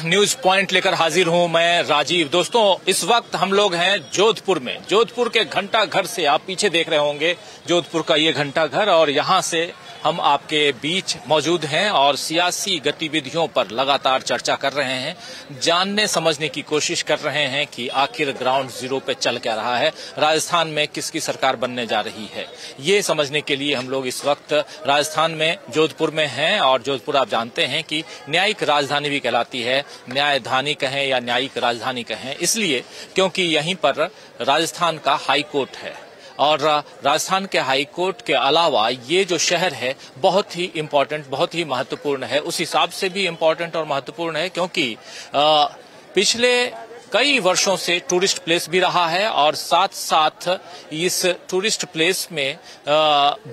News point लेकर हाजिर हूं मैं राजीव। दोस्तों, इस वक्त हम लोग हैं जोधपुर में। जोधपुर के घंटा घर से आप पीछे देख रहे होंगे जोधपुर का ये घंटा घर, और यहां से हम आपके बीच मौजूद हैं और सियासी गतिविधियों पर लगातार चर्चा कर रहे हैं, जानने समझने की कोशिश कर रहे हैं कि आखिर ग्राउंड जीरो पे चल क्या रहा है, राजस्थान में किसकी सरकार बनने जा रही है। ये समझने के लिए हम लोग इस वक्त राजस्थान में जोधपुर में हैं, और जोधपुर आप जानते हैं कि न्यायिक राजधानी भी कहलाती है। न्यायधानी कहें या न्यायिक राजधानी कहें, इसलिए क्योंकि यहीं पर राजस्थान का हाई कोर्ट है, और राजस्थान के हाई कोर्ट के अलावा ये जो शहर है बहुत ही इम्पोर्टेंट, बहुत ही महत्वपूर्ण है। उस हिसाब से भी इम्पोर्टेंट और महत्वपूर्ण है क्योंकि पिछले कई वर्षों से टूरिस्ट प्लेस भी रहा है, और साथ साथ इस टूरिस्ट प्लेस में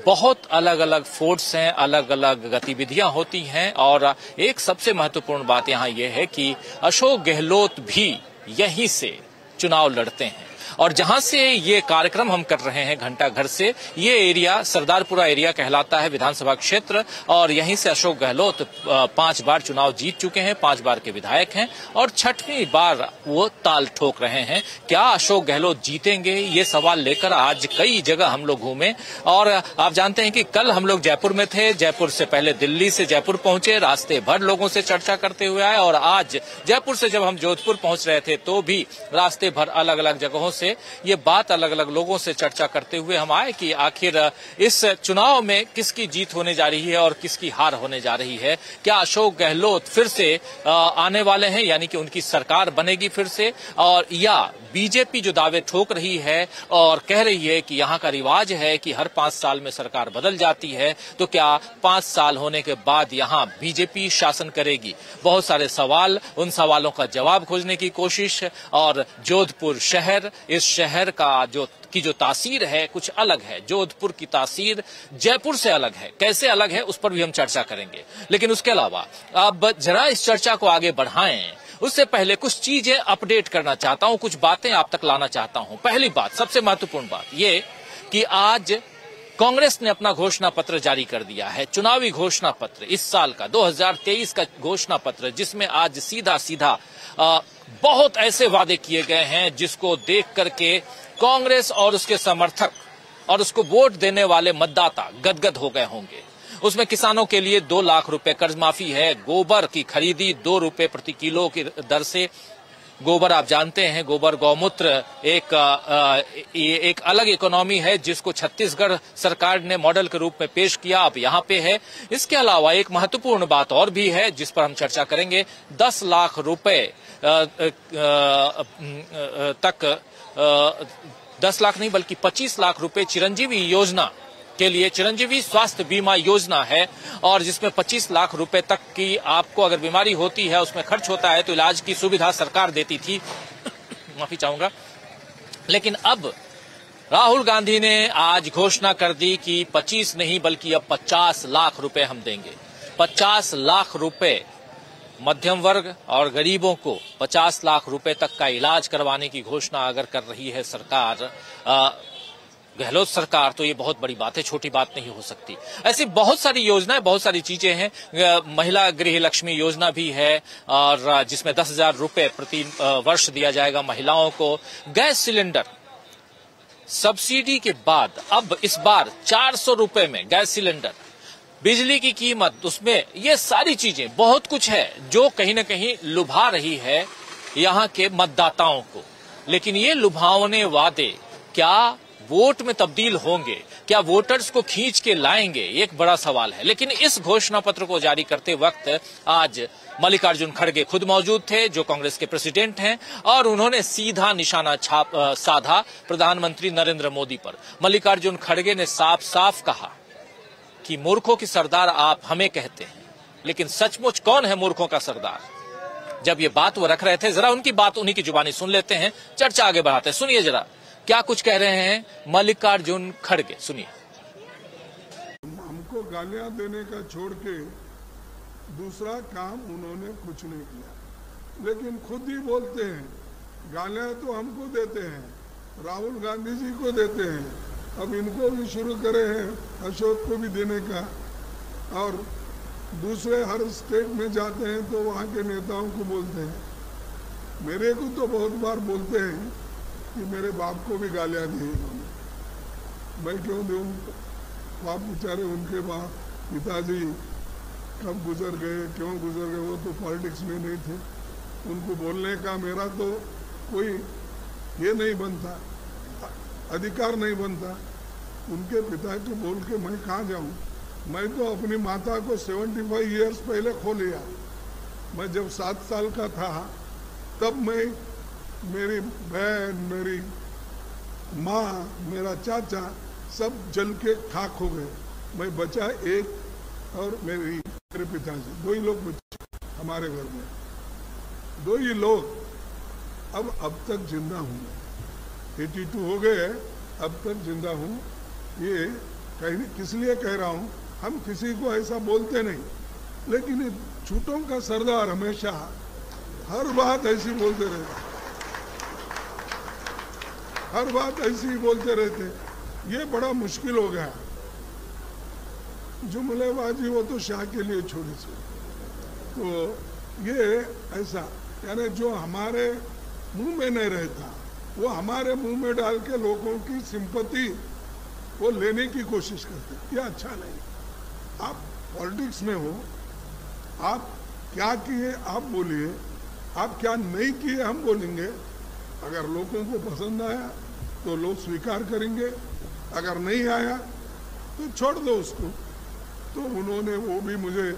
बहुत अलग अलग फोर्ट्स हैं, अलग अलग गतिविधियां होती हैं। और एक सबसे महत्वपूर्ण बात यहाँ ये है कि अशोक गहलोत भी यहीं से चुनाव लड़ते हैं, और जहां से ये कार्यक्रम हम कर रहे हैं घंटा घर से, ये एरिया सरदारपुरा एरिया कहलाता है, विधानसभा क्षेत्र। और यहीं से अशोक गहलोत 5 बार चुनाव जीत चुके हैं, 5 बार के विधायक हैं, और 6वीं बार वो ताल ठोक रहे हैं। क्या अशोक गहलोत जीतेंगे, ये सवाल लेकर आज कई जगह हम लोग घूमे। और आप जानते हैं कि कल हम लोग जयपुर में थे, जयपुर से पहले दिल्ली से जयपुर पहुंचे, रास्ते भर लोगों से चर्चा करते हुए आए, और आज जयपुर से जब हम जोधपुर पहुंच रहे थे तो भी रास्ते भर अलग अलग जगहों से ये बात अलग अलग लोगों से चर्चा करते हुए हम आए कि आखिर इस चुनाव में किसकी जीत होने जा रही है और किसकी हार होने जा रही है। क्या अशोक गहलोत फिर से आने वाले हैं, यानी कि उनकी सरकार बनेगी फिर से, और या बीजेपी जो दावे ठोक रही है और कह रही है कि यहाँ का रिवाज है कि हर 5 साल में सरकार बदल जाती है, तो क्या 5 साल होने के बाद यहाँ बीजेपी शासन करेगी। बहुत सारे सवाल, उन सवालों का जवाब खोजने की कोशिश। और जोधपुर शहर, इस शहर का जो तासीर है कुछ अलग है। जोधपुर की तासीर जयपुर से अलग है, कैसे अलग है उस पर भी हम चर्चा करेंगे। लेकिन उसके अलावा अब जरा इस चर्चा को आगे बढ़ाएं, उससे पहले कुछ चीजें अपडेट करना चाहता हूं, कुछ बातें आप तक लाना चाहता हूं। पहली बात, सबसे महत्वपूर्ण बात ये कि आज कांग्रेस ने अपना घोषणा पत्र जारी कर दिया है, चुनावी घोषणा पत्र, इस साल का 2023 का घोषणा पत्र, जिसमें आज सीधा सीधा बहुत ऐसे वादे किए गए हैं जिसको देख करके कांग्रेस और उसके समर्थक और उसको वोट देने वाले मतदाता गदगद हो गए होंगे। उसमें किसानों के लिए 2 लाख रुपए कर्ज माफी है, गोबर की खरीदी 2 रुपए प्रति किलो की दर से। गोबर आप जानते हैं, गोबर गौमूत्र एक अलग इकोनॉमी है जिसको छत्तीसगढ़ सरकार ने मॉडल के रूप में पेश किया, अब यहाँ पे है। इसके अलावा एक महत्वपूर्ण बात और भी है जिस पर हम चर्चा करेंगे। 10 लाख रुपए तक 10 लाख नहीं बल्कि 25 लाख रुपए चिरंजीवी योजना के लिए, चिरंजीवी स्वास्थ्य बीमा योजना है, और जिसमें 25 लाख रुपए तक की आपको अगर बीमारी होती है, उसमें खर्च होता है, तो इलाज की सुविधा सरकार देती थी। माफी चाहूंगा। लेकिन अब राहुल गांधी ने आज घोषणा कर दी कि 25 नहीं बल्कि अब 50 लाख रुपए हम देंगे। 50 लाख रुपए मध्यम वर्ग और गरीबों को 50 लाख रुपए तक का इलाज करवाने की घोषणा अगर कर रही है सरकार, गहलोत सरकार, तो ये बहुत बड़ी बात है, छोटी बात नहीं हो सकती। ऐसी बहुत सारी योजनाएं, बहुत सारी चीजें हैं। महिला गृह लक्ष्मी योजना भी है, और जिसमें 10,000 रुपए प्रति वर्ष दिया जाएगा महिलाओं को। गैस सिलेंडर सब्सिडी के बाद अब इस बार 400 रुपए में गैस सिलेंडर, बिजली की कीमत, उसमें ये सारी चीजें, बहुत कुछ है जो कहीं न कहीं लुभा रही है यहाँ के मतदाताओं को। लेकिन ये लुभावने वादे क्या वोट में तब्दील होंगे, क्या वोटर्स को खींच के लाएंगे, एक बड़ा सवाल है। लेकिन इस घोषणा पत्र को जारी करते वक्त आज मल्लिकार्जुन खड़गे खुद मौजूद थे, जो कांग्रेस के प्रेसिडेंट हैं, और उन्होंने सीधा निशाना साधा प्रधानमंत्री नरेंद्र मोदी पर। मल्लिकार्जुन खड़गे ने साफ साफ कहा कि मूर्खों की सरदार आप हमें कहते हैं, लेकिन सचमुच कौन है मूर्खों का सरदार। जब ये बात वो रख रहे थे, जरा उनकी बात उन्हीं की जुबानी सुन लेते हैं, चर्चा आगे बढ़ाते हैं। सुनिए जरा क्या कुछ कह रहे हैं मल्लिकार्जुन खड़गे, सुनिए। हमको गालियां देने का छोड़ के दूसरा काम उन्होंने कुछ नहीं किया, लेकिन खुद ही बोलते हैं गालियां तो हमको देते हैं, राहुल गांधी जी को देते हैं, अब इनको भी शुरू करे हैं अशोक को भी देने का। और दूसरे हर स्टेट में जाते हैं तो वहाँ के नेताओं को बोलते हैं, मेरे को तो बहुत बार बोलते हैं कि मेरे बाप को भी गालियाँ दी इन्होंने। मैं क्यों दूँ? बाप बेचारे, उनके बाप पिताजी कब गुजर गए, क्यों गुजर गए, वो तो पॉलिटिक्स में नहीं थे। उनको बोलने का मेरा तो कोई ये नहीं बनता, अधिकार नहीं बनता। उनके पिता को बोल के मैं कहाँ जाऊँ? मैं तो अपनी माता को 75 ईयर्स पहले खो लिया। मैं जब 7 साल का था तब मैं, मेरी बहन, मेरी माँ, मेरा चाचा सब जल के खाक हो गए। मैं बचा एक, और मेरे पिताजी, 2 ही लोग बचे हमारे घर में, 2 ही लोग। अब तक जिंदा हूँ मैं, 82 हो गए, अब तक जिंदा हूँ। ये किस लिए कह रहा हूँ? हम किसी को ऐसा बोलते नहीं, लेकिन झूठों का सरदार हमेशा हर बात ऐसी बोलते रहते, हर बात ऐसी ही बोलते रहते। ये बड़ा मुश्किल हो गया। जुमलेबाजी वो तो शाह के लिए छोड़ी सी। तो ये ऐसा, यानी जो हमारे मुंह में नहीं रहता वो हमारे मुंह में डाल के लोगों की सिंपैथी वो लेने की कोशिश करते। ये अच्छा नहीं। आप पॉलिटिक्स में हो, आप क्या किए आप बोलिए, आप क्या नहीं किए हम बोलेंगे। अगर लोगों को पसंद आया तो लोग स्वीकार करेंगे, अगर नहीं आया तो छोड़ दो उसको। तो उन्होंने वो भी मुझे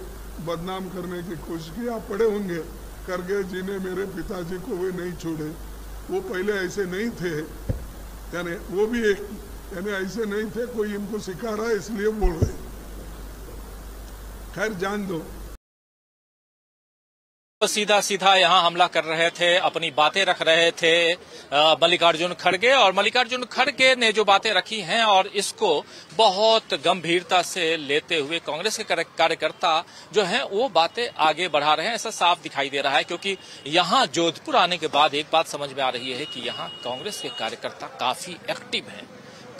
बदनाम करने की कोशिश की। आप पढ़े होंगे, करगे जी ने मेरे पिताजी को वे नहीं छोड़े, वो पहले ऐसे नहीं थे, यानी वो भी एक, यानी ऐसे नहीं थे, कोई इनको सिखा रहा है इसलिए बोल रहे। खैर जान दो। सीधा सीधा यहाँ हमला कर रहे थे, अपनी बातें रख रहे थे मल्लिकार्जुन खड़गे, और मल्लिकार्जुन खड़गे ने जो बातें रखी हैं और इसको बहुत गंभीरता से लेते हुए कांग्रेस के कार्यकर्ता जो हैं वो बातें आगे बढ़ा रहे हैं, ऐसा साफ दिखाई दे रहा है। क्योंकि यहाँ जोधपुर आने के बाद एक बात समझ में आ रही है कि यहाँ कांग्रेस के कार्यकर्ता काफी एक्टिव हैं,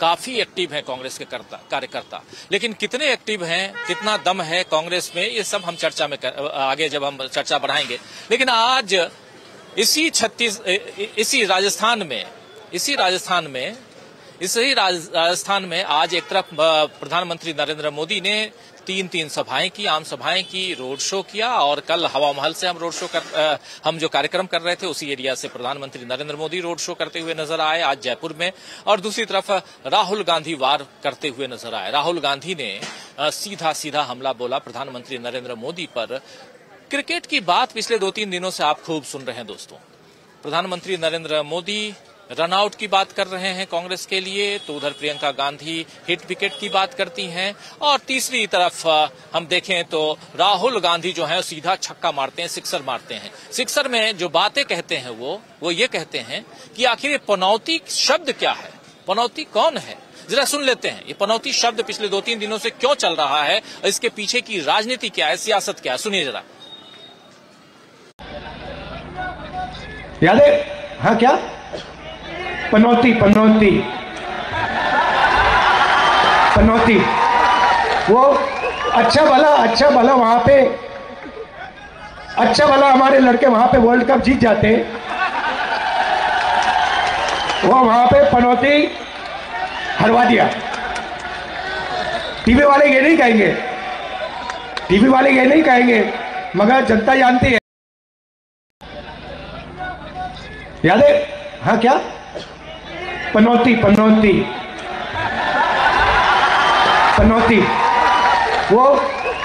काफी एक्टिव हैं कांग्रेस के कार्यकर्ता। लेकिन कितने एक्टिव हैं, कितना दम है कांग्रेस में, ये सब हम चर्चा में आगे जब हम चर्चा बढ़ाएंगे। लेकिन आज इसी राजस्थान में आज एक तरफ प्रधानमंत्री नरेंद्र मोदी ने 3 सभाएं की, आम सभाएं की, रोड शो किया, और कल हवा महल से हम जो कार्यक्रम कर रहे थे उसी एरिया से प्रधानमंत्री नरेंद्र मोदी रोड शो करते हुए नजर आए आज जयपुर में। और दूसरी तरफ राहुल गांधी वार करते हुए नजर आए। राहुल गांधी ने सीधा सीधा हमला बोला प्रधानमंत्री नरेंद्र मोदी पर। क्रिकेट की बात पिछले 2-3 दिनों से आप खूब सुन रहे हैं दोस्तों। प्रधानमंत्री नरेंद्र मोदी रनआउट की बात कर रहे हैं कांग्रेस के लिए, तो उधर प्रियंका गांधी हिट विकेट की बात करती हैं, और तीसरी तरफ हम देखें तो राहुल गांधी जो है सीधा छक्का मारते हैं, सिक्सर मारते हैं। सिक्सर में जो बातें कहते हैं वो ये कहते हैं कि आखिर ये पनौती शब्द क्या है, पनौती कौन है, जरा सुन लेते हैं। ये पनौती शब्द पिछले 2-3 दिनों से क्यों चल रहा है, इसके पीछे की राजनीति क्या है, सियासत क्या है, सुनिए जरा। याद है? हाँ, क्या पनौती पनौती पनौती, वो अच्छा भला वहां पे, अच्छा भला हमारे लड़के वहां पे वर्ल्ड कप जीत जाते, वो वहां पे पनौती हरवा दिया। टीवी वाले ये नहीं कहेंगे, टीवी वाले ये नहीं कहेंगे, मगर जनता जानती है। याद है? हाँ, क्या पनौती पनौती पनौती, वो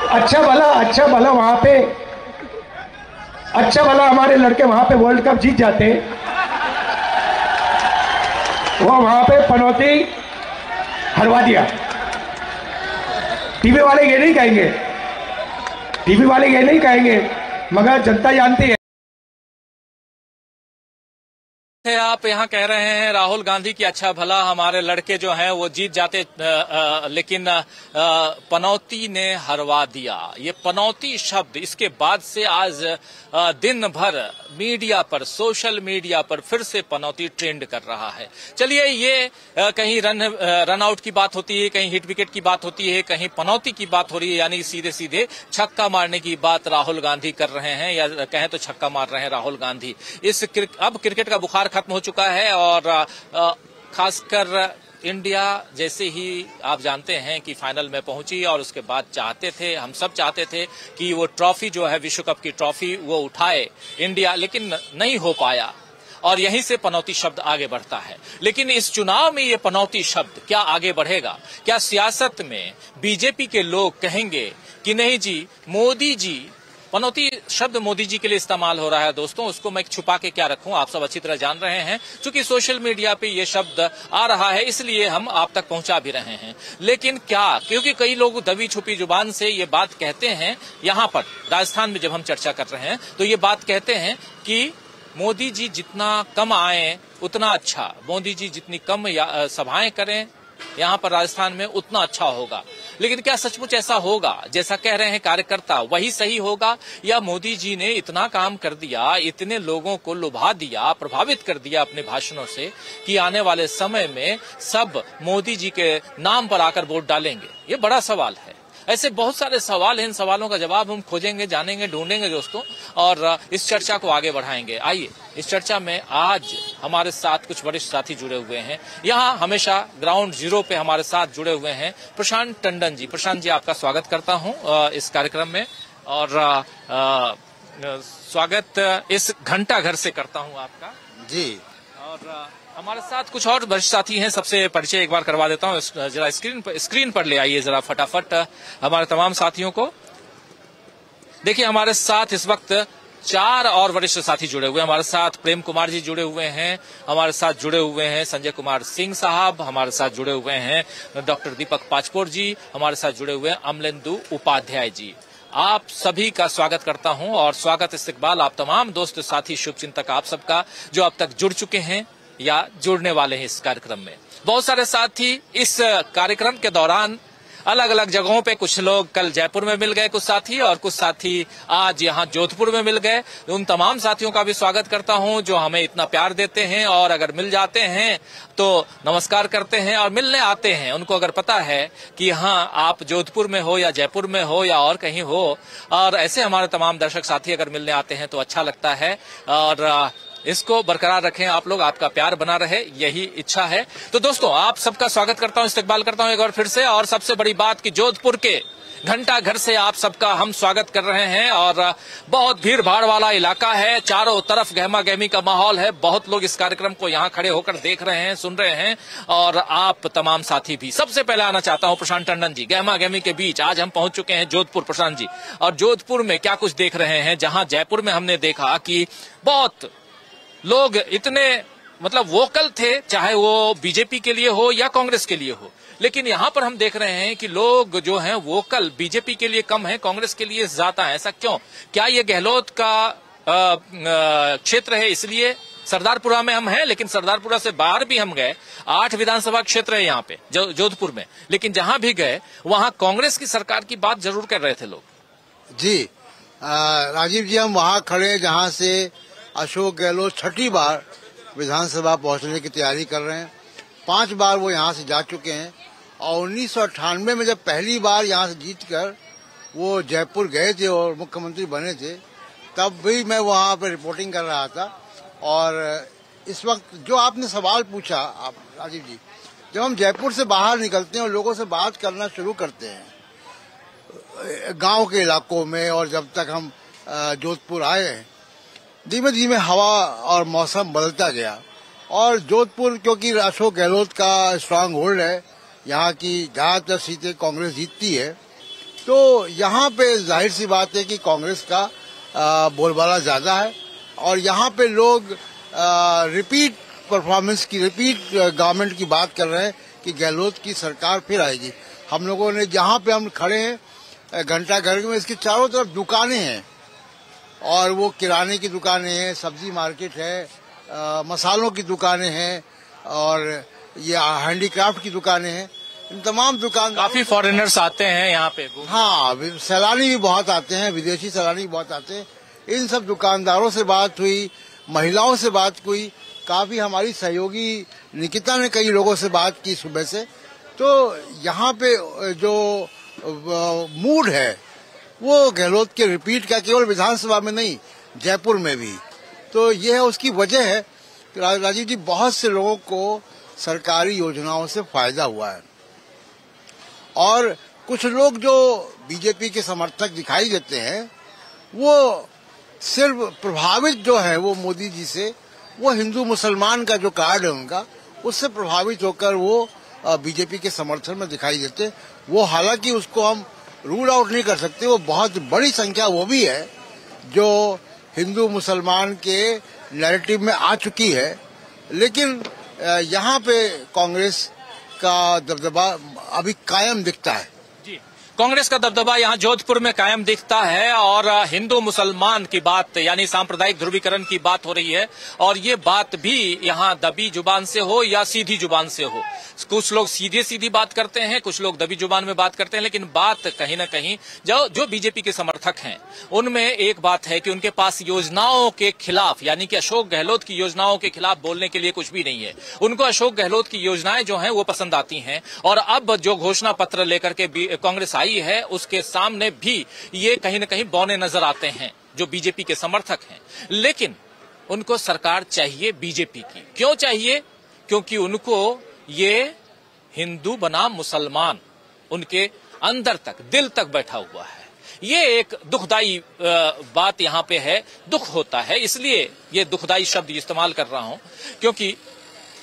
अच्छा भला वहां पे, अच्छा भला हमारे लड़के वहां पे वर्ल्ड कप जीत जाते, वो वहां पे पनौती हरवा दिया। टीवी वाले ये नहीं कहेंगे, टीवी वाले ये नहीं कहेंगे, मगर जनता जानती है। आप यहाँ कह रहे हैं राहुल गांधी की अच्छा भला हमारे लड़के जो हैं वो जीत जाते, लेकिन पनौती ने हरवा दिया। ये पनौती शब्द इसके बाद से आज दिन भर मीडिया पर, सोशल मीडिया पर फिर से पनौती ट्रेंड कर रहा है। चलिए, ये कहीं रन आउट की बात होती है, कहीं हिट विकेट की बात होती है, कहीं पनौती की बात हो रही है, यानी सीधे सीधे छक्का मारने की बात राहुल गांधी कर रहे हैं, या कहें तो छक्का मार रहे हैं राहुल गांधी। अब क्रिकेट का बुखार खत्म हो चुका है और खासकर इंडिया जैसे ही आप जानते हैं कि फाइनल में पहुंची और उसके बाद चाहते थे, हम सब चाहते थे कि वो ट्रॉफी जो है विश्व कप की ट्रॉफी वो उठाए इंडिया, लेकिन नहीं हो पाया और यहीं से पनौती शब्द आगे बढ़ता है। लेकिन इस चुनाव में ये पनौती शब्द क्या आगे बढ़ेगा? क्या सियासत में बीजेपी के लोग कहेंगे कि नहीं जी, मोदी जी, पनौती शब्द मोदी जी के लिए इस्तेमाल हो रहा है दोस्तों, उसको मैं छुपा के क्या रखूं, आप सब अच्छी तरह जान रहे हैं। क्योंकि सोशल मीडिया पे ये शब्द आ रहा है, इसलिए हम आप तक पहुंचा भी रहे हैं। लेकिन क्या, क्योंकि कई लोग दबी छुपी जुबान से ये बात कहते हैं, यहां पर राजस्थान में जब हम चर्चा कर रहे हैं तो ये बात कहते हैं कि मोदी जी जितना कम आए उतना अच्छा, मोदी जी जितनी कम सभाएं करें यहाँ पर राजस्थान में उतना अच्छा होगा। लेकिन क्या सचमुच ऐसा होगा जैसा कह रहे हैं कार्यकर्ता, वही सही होगा, या मोदी जी ने इतना काम कर दिया, इतने लोगों को लुभा दिया, प्रभावित कर दिया अपने भाषणों से कि आने वाले समय में सब मोदी जी के नाम पर आकर वोट डालेंगे? ये बड़ा सवाल है। ऐसे बहुत सारे सवाल हैं, इन सवालों का जवाब हम खोजेंगे, जानेंगे, ढूंढेंगे दोस्तों, और इस चर्चा को आगे बढ़ाएंगे। आइए, इस चर्चा में आज हमारे साथ कुछ वरिष्ठ साथी जुड़े हुए हैं। यहाँ हमेशा ग्राउंड जीरो पे हमारे साथ जुड़े हुए हैं प्रशांत टंडन जी। प्रशांत जी, आपका स्वागत करता हूँ इस कार्यक्रम में, और स्वागत इस घंटा घर से करता हूँ आपका जी। और हमारे साथ कुछ और वरिष्ठ साथी हैं, सबसे परिचय एक बार करवा देता हूँ। जरा स्क्रीन पर ले आइए जरा फटाफट हमारे तमाम साथियों को। देखिए, हमारे साथ इस वक्त 4 और वरिष्ठ साथी जुड़े हुए हैं। हमारे साथ प्रेम कुमार जी जुड़े हुए हैं, हमारे साथ जुड़े हुए हैं संजय कुमार सिंह साहब, हमारे साथ जुड़े हुए हैं डॉक्टर दीपक पाचपोर जी, हमारे साथ जुड़े हुए हैं अमलेंदु उपाध्याय जी। आप सभी का स्वागत करता हूं, और स्वागत इस्तकबाल आप तमाम दोस्त साथी शुभचिंतक आप सबका जो अब तक जुड़ चुके हैं या जुड़ने वाले हैं इस कार्यक्रम में। बहुत सारे साथी इस कार्यक्रम के दौरान अलग अलग जगहों पे, कुछ लोग कल जयपुर में मिल गए कुछ साथी, और कुछ साथी आज यहाँ जोधपुर में मिल गए। उन तमाम साथियों का भी स्वागत करता हूँ जो हमें इतना प्यार देते हैं, और अगर मिल जाते हैं तो नमस्कार करते हैं, और मिलने आते हैं उनको अगर पता है कि हाँ आप जोधपुर में हो या जयपुर में हो या और कहीं हो, और ऐसे हमारे तमाम दर्शक साथी अगर मिलने आते हैं तो अच्छा लगता है। और इसको बरकरार रखें आप लोग, आपका प्यार बना रहे, यही इच्छा है। तो दोस्तों, आप सबका स्वागत करता हूं, इस्तकबाल करता हूं एक बार फिर से। और सबसे बड़ी बात कि जोधपुर के घंटा घर से आप सबका हम स्वागत कर रहे हैं, और बहुत भीड़ भाड़ वाला इलाका है, चारों तरफ गहमा गहमी का माहौल है, बहुत लोग इस कार्यक्रम को यहाँ खड़े होकर देख रहे हैं, सुन रहे हैं, और आप तमाम साथी भी। सबसे पहले आना चाहता हूँ प्रशांत टंडन जी। गहमा गहमी के बीच आज हम पहुंच चुके हैं जोधपुर, प्रशांत जी, और जोधपुर में क्या कुछ देख रहे हैं, जहां जयपुर में हमने देखा कि बहुत लोग इतने वोकल थे, चाहे वो बीजेपी के लिए हो या कांग्रेस के लिए हो, लेकिन यहाँ पर हम देख रहे हैं कि लोग जो हैं वोकल बीजेपी के लिए कम है, कांग्रेस के लिए ज्यादा है। ऐसा क्यों? क्या ये गहलोत का क्षेत्र है इसलिए? सरदारपुरा में हम हैं, लेकिन सरदारपुरा से बाहर भी हम गए, 8 विधानसभा क्षेत्र है यहाँ पे जोधपुर में, लेकिन जहां भी गए वहां कांग्रेस की सरकार की बात जरूर कर रहे थे लोग। जी राजीव जी, हम वहाँ खड़े जहाँ से अशोक गहलोत 6ठी बार विधानसभा पहुंचने की तैयारी कर रहे हैं। 5 बार वो यहाँ से जा चुके हैं, और 1998 में जब पहली बार यहाँ से जीतकर वो जयपुर गए थे और मुख्यमंत्री बने थे, तब भी मैं वहाँ पे रिपोर्टिंग कर रहा था। और इस वक्त जो आपने सवाल पूछा आप राजीव जी, जब हम जयपुर से बाहर निकलते हैं और लोगों से बात करना शुरू करते हैं गांव के इलाकों में, और जब तक हम जोधपुर आए हैं, धीमे धीमे हवा और मौसम बदलता गया। और जोधपुर क्योंकि अशोक गहलोत का स्ट्रांग होल्ड है, यहाँ की ज्यादातर सीटें कांग्रेस जीतती है, तो यहाँ पे जाहिर सी बात है कि कांग्रेस का बोलबाला ज्यादा है। और यहाँ पे लोग रिपीट परफॉर्मेंस की, रिपीट गवर्नमेंट की बात कर रहे हैं कि गहलोत की सरकार फिर आएगी। हम लोगों ने जहाँ पे हम खड़े हैं घंटा घर में, इसके चारों तरफ दुकानें हैं, और वो किराने की दुकानें हैं, सब्जी मार्केट है, मसालों की दुकानें हैं और ये हैंडीक्राफ्ट की दुकानें हैं। इन तमाम दुकान काफी फॉरेनर्स आते हैं यहाँ पे। हाँ, सैलानी भी बहुत आते हैं, विदेशी सैलानी भी बहुत आते हैं। इन सब दुकानदारों से बात हुई, महिलाओं से बात हुई, काफी हमारी सहयोगी निकिता ने कई लोगों से बात की सुबह से। तो यहाँ पे जो मूड है वो गहलोत के रिपीट का, केवल विधानसभा में नहीं जयपुर में भी। तो ये है उसकी वजह है। राजीव जी, बहुत से लोगों को सरकारी योजनाओं से फायदा हुआ है और कुछ लोग जो बीजेपी के समर्थक दिखाई देते हैं वो सिर्फ प्रभावित जो है वो मोदी जी से, वो हिंदू मुसलमान का जो कार्ड है उनका, उससे प्रभावित होकर वो बीजेपी के समर्थन में दिखाई देते। वो हालांकि उसको हम रूल आउट नहीं कर सकते, वो बहुत बड़ी संख्या वो भी है जो हिंदू मुसलमान के नैरेटिव में आ चुकी है। लेकिन यहाँ पे कांग्रेस का दबदबा अभी कायम दिखता है। जी, कांग्रेस का दबदबा यहाँ जोधपुर में कायम दिखता है और हिंदू मुसलमान की बात यानी सांप्रदायिक ध्रुवीकरण की बात हो रही है। और ये बात भी यहाँ दबी जुबान से हो या सीधी जुबान से हो, कुछ लोग सीधे सीधी बात करते हैं, कुछ लोग दबी जुबान में बात करते हैं, लेकिन बात कहीं ना कहीं जो बीजेपी के समर्थक हैं उनमें एक बात है कि उनके पास योजनाओं के खिलाफ यानी कि अशोक गहलोत की योजनाओं के खिलाफ बोलने के लिए कुछ भी नहीं है। उनको अशोक गहलोत की योजनाएं जो हैं वो पसंद आती हैं और अब जो घोषणा पत्र लेकर के कांग्रेस आई है उसके सामने भी ये कहीं ना कहीं बौने नजर आते हैं जो बीजेपी के समर्थक हैं। लेकिन उनको सरकार चाहिए बीजेपी की। क्यों चाहिए? क्योंकि उनको ये हिंदू बनाम मुसलमान उनके अंदर तक, दिल तक बैठा हुआ है। ये एक दुखदाई बात यहाँ पे है, दुख होता है, इसलिए ये दुखदाई शब्द इस्तेमाल कर रहा हूं क्योंकि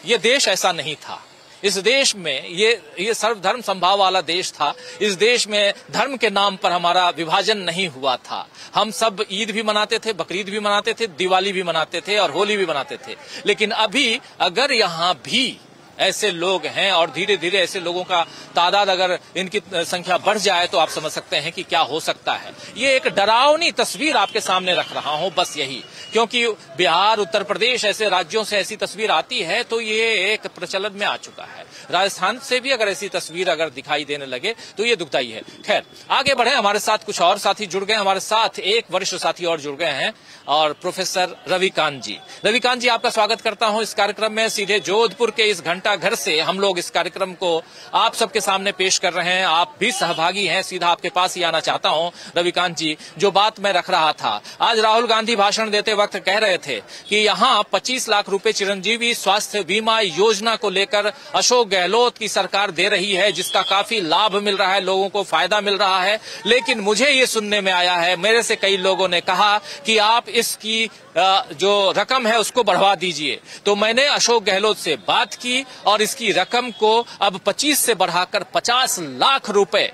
ये देश ऐसा नहीं था। इस देश में ये सर्वधर्म संभाव वाला देश था। इस देश में धर्म के नाम पर हमारा विभाजन नहीं हुआ था। हम सब ईद भी मनाते थे, बकरीद भी मनाते थे, दिवाली भी मनाते थे और होली भी मनाते थे। लेकिन अभी अगर यहाँ भी ऐसे लोग हैं और धीरे धीरे ऐसे लोगों का तादाद अगर इनकी संख्या बढ़ जाए तो आप समझ सकते हैं कि क्या हो सकता है। ये एक डरावनी तस्वीर आपके सामने रख रहा हूं, बस यही, क्योंकि बिहार, उत्तर प्रदेश ऐसे राज्यों से ऐसी तस्वीर आती है तो ये एक प्रचलन में आ चुका है। राजस्थान से भी अगर ऐसी तस्वीर अगर दिखाई देने लगे तो ये दुखदाई है। खैर, आगे बढ़े। हमारे साथ कुछ और साथी जुड़ गए। हमारे साथ एक वरिष्ठ साथी और जुड़ गए हैं और प्रोफेसर रविकांत जी। रविकांत जी, आपका स्वागत करता हूं इस कार्यक्रम में। सीधे जोधपुर के इस घंटा घर से हम लोग इस कार्यक्रम को आप सबके सामने पेश कर रहे हैं। आप भी सहभागी हैं। सीधा आपके पास ही आना चाहता हूं रविकांत जी। जो बात मैं रख रहा था, आज राहुल गांधी भाषण देते वक्त कह रहे थे कि यहां 25 लाख रुपए चिरंजीवी स्वास्थ्य बीमा योजना को लेकर अशोक गहलोत की सरकार दे रही है, जिसका काफी लाभ मिल रहा है, लोगों को फायदा मिल रहा है। लेकिन मुझे ये सुनने में आया है, मेरे से कई लोगों ने कहा कि आप इसकी जो रकम है उसको बढ़वा दीजिए। तो मैंने अशोक गहलोत से बात की और इसकी रकम को अब 25 से बढ़ाकर 50 लाख रुपए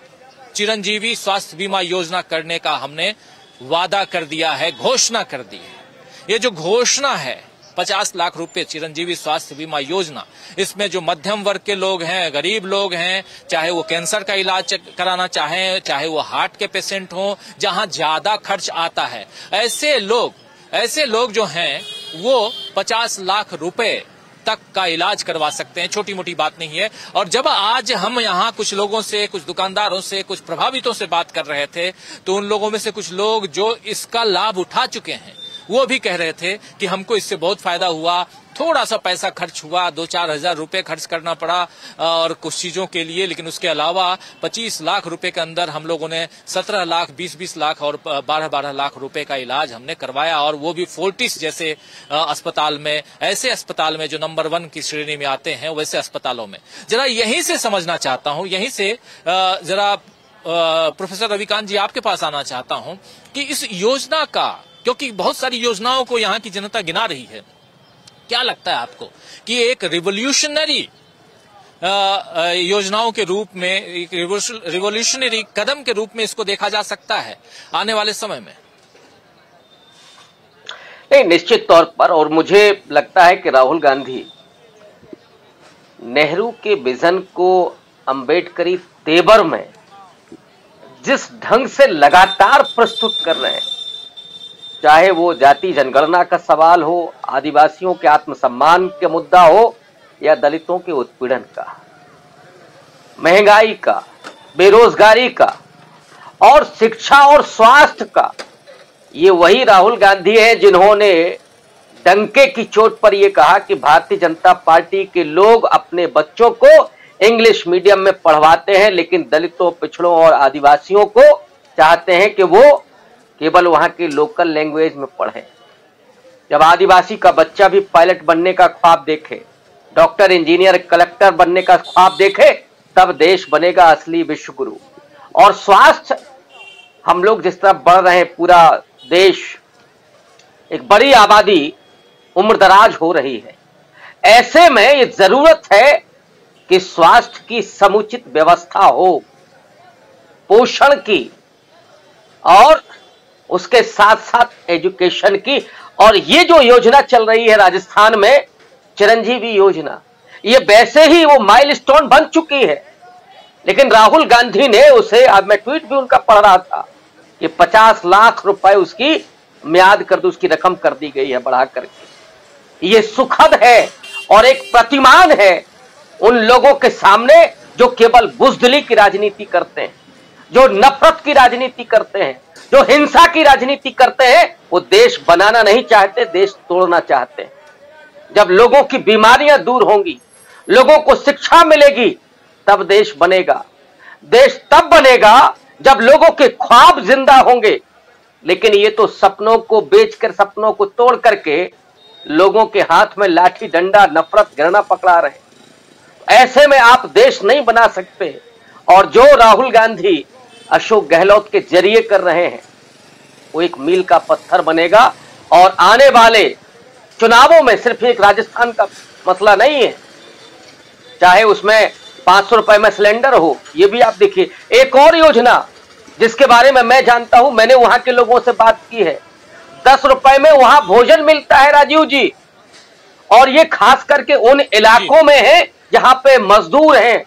चिरंजीवी स्वास्थ्य बीमा योजना करने का हमने वादा कर दिया है, घोषणा कर दी है। ये जो घोषणा है 50 लाख रुपए चिरंजीवी स्वास्थ्य बीमा योजना, इसमें जो मध्यम वर्ग के लोग हैं, गरीब लोग हैं, चाहे वो कैंसर का इलाज कराना चाहें, चाहे वो हार्ट के पेशेंट हों, जहां ज्यादा खर्च आता है, ऐसे लोग जो हैं वो 50 लाख रुपए तक का इलाज करवा सकते हैं। छोटी मोटी बात नहीं है। और जब आज हम यहाँ कुछ लोगों से, कुछ दुकानदारों से, कुछ प्रभावितों से बात कर रहे थे तो उन लोगों में से कुछ लोग जो इसका लाभ उठा चुके हैं वो भी कह रहे थे कि हमको इससे बहुत फायदा हुआ, थोड़ा सा पैसा खर्च हुआ, 2-4 हजार रुपए खर्च करना पड़ा और कुछ चीजों के लिए, लेकिन उसके अलावा 25 लाख रुपए के अंदर हम लोगों ने 17 लाख, 20-20 लाख और 12-12 लाख रुपए का इलाज हमने करवाया। और वो भी फोर्टिस जैसे अस्पताल में, ऐसे अस्पताल में जो नंबर 1 की श्रेणी में आते हैं, वैसे अस्पतालों में। जरा यहीं से समझना चाहता हूं, यहीं से जरा प्रोफेसर रविकांत जी आपके पास आना चाहता हूं कि इस योजना का, क्योंकि बहुत सारी योजनाओं को यहाँ की जनता गिना रही है, क्या लगता है आपको कि एक रिवोल्यूशनरी योजनाओं के रूप में, एक रिवोल्यूशनरी कदम के रूप में इसको देखा जा सकता है आने वाले समय में? नहीं, निश्चित तौर पर। और मुझे लगता है कि राहुल गांधी नेहरू के विजन को अंबेडकरी तेवर में जिस ढंग से लगातार प्रस्तुत कर रहे हैं, चाहे वो जाति जनगणना का सवाल हो, आदिवासियों के आत्मसम्मान के मुद्दा हो, या दलितों के उत्पीड़न का, महंगाई का, बेरोजगारी का और शिक्षा और स्वास्थ्य का, ये वही राहुल गांधी हैं जिन्होंने डंके की चोट पर यह कहा कि भारतीय जनता पार्टी के लोग अपने बच्चों को इंग्लिश मीडियम में पढ़वाते हैं, लेकिन दलितों, पिछड़ों और आदिवासियों को चाहते हैं कि वो केवल वहां की लोकल लैंग्वेज में पढ़े। जब आदिवासी का बच्चा भी पायलट बनने का ख्वाब देखे, डॉक्टर, इंजीनियर, कलेक्टर बनने का ख्वाब देखे, तब देश बनेगा असली विश्व गुरु। और स्वास्थ्य, हम लोग जिस तरह बढ़ रहे हैं, पूरा देश, एक बड़ी आबादी उम्रदराज हो रही है, ऐसे में ये जरूरत है कि स्वास्थ्य की समुचित व्यवस्था हो, पोषण की, और उसके साथ साथ एजुकेशन की। और ये जो योजना चल रही है राजस्थान में, चिरंजीवी योजना, ये वैसे ही वो माइलस्टोन बन चुकी है, लेकिन राहुल गांधी ने उसे, आज मैं ट्वीट भी उनका पढ़ रहा था कि 50 लाख रुपए उसकी म्याद कर दी, उसकी रकम कर दी गई है बढ़ा करके। ये सुखद है और एक प्रतिमान है उन लोगों के सामने जो केवल बुजदिली की राजनीति करते हैं, जो नफरत की राजनीति करते हैं, जो हिंसा की राजनीति करते हैं। वो देश बनाना नहीं चाहते, देश तोड़ना चाहते हैं। जब लोगों की बीमारियां दूर होंगी, लोगों को शिक्षा मिलेगी, तब देश बनेगा। देश तब बनेगा जब लोगों के ख्वाब जिंदा होंगे। लेकिन ये तो सपनों को बेचकर, सपनों को तोड़ करके लोगों के हाथ में लाठी डंडा, नफरत, घृणा पकड़ा रहे। ऐसे में आप देश नहीं बना सकते। और जो राहुल गांधी अशोक गहलोत के जरिए कर रहे हैं, वो एक मील का पत्थर बनेगा। और आने वाले चुनावों में सिर्फ एक राजस्थान का मसला नहीं है, चाहे उसमें 500 रुपए में सिलेंडर हो, ये भी आप देखिए। एक और योजना जिसके बारे में मैं जानता हूं, मैंने वहां के लोगों से बात की है, 10 रुपए में वहां भोजन मिलता है राजीव जी। और ये खास करके उन इलाकों में है जहां पे मजदूर हैं,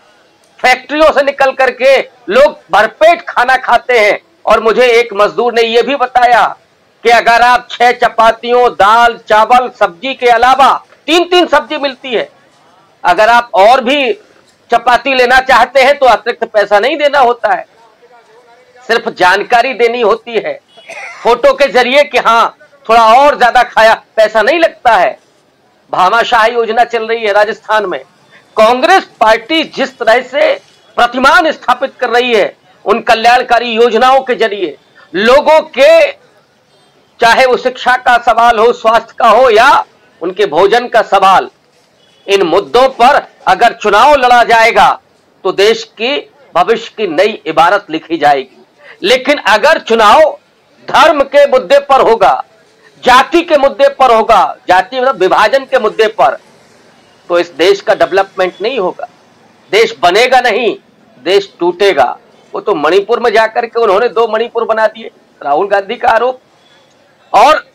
फैक्ट्रियों से निकल करके लोग भरपेट खाना खाते हैं। और मुझे एक मजदूर ने यह भी बताया कि अगर आप 6 चपातियों, दाल, चावल, सब्जी के अलावा 3-3 सब्जी मिलती है, अगर आप और भी चपाती लेना चाहते हैं तो अतिरिक्त पैसा नहीं देना होता है, सिर्फ जानकारी देनी होती है फोटो के जरिए कि हाँ थोड़ा और ज्यादा खाया, पैसा नहीं लगता है। भामाशाह योजना चल रही है राजस्थान में। कांग्रेस पार्टी जिस तरह से प्रतिमान स्थापित कर रही है उन कल्याणकारी योजनाओं के जरिए, लोगों के, चाहे वो शिक्षा का सवाल हो, स्वास्थ्य का हो, या उनके भोजन का सवाल, इन मुद्दों पर अगर चुनाव लड़ा जाएगा तो देश की भविष्य की नई इबारत लिखी जाएगी। लेकिन अगर चुनाव धर्म के मुद्दे पर होगा, जाति के मुद्दे पर होगा, जाति मतलब विभाजन के मुद्दे पर, तो इस देश का डेवलपमेंट नहीं होगा, देश बनेगा नहीं, देश टूटेगा। वो तो मणिपुर में जाकर के उन्होंने 2 मणिपुर बना दिए, राहुल गांधी का आरोप। और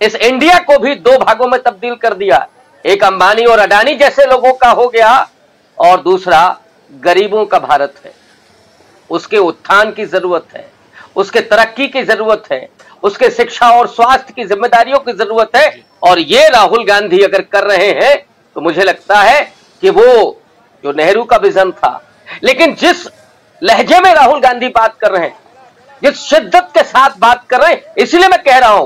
इस इंडिया को भी 2 भागों में तब्दील कर दिया, एक अंबानी और अडानी जैसे लोगों का हो गया और दूसरा गरीबों का भारत है। उसके उत्थान की जरूरत है, उसके तरक्की की जरूरत है, उसके शिक्षा और स्वास्थ्य की जिम्मेदारियों की जरूरत है। और ये राहुल गांधी अगर कर रहे हैं तो मुझे लगता है कि वो जो नेहरू का विजन था, लेकिन जिस लहजे में राहुल गांधी बात कर रहे हैं, जिस शिद्दत के साथ बात कर रहे हैं, इसलिए मैं कह रहा हूं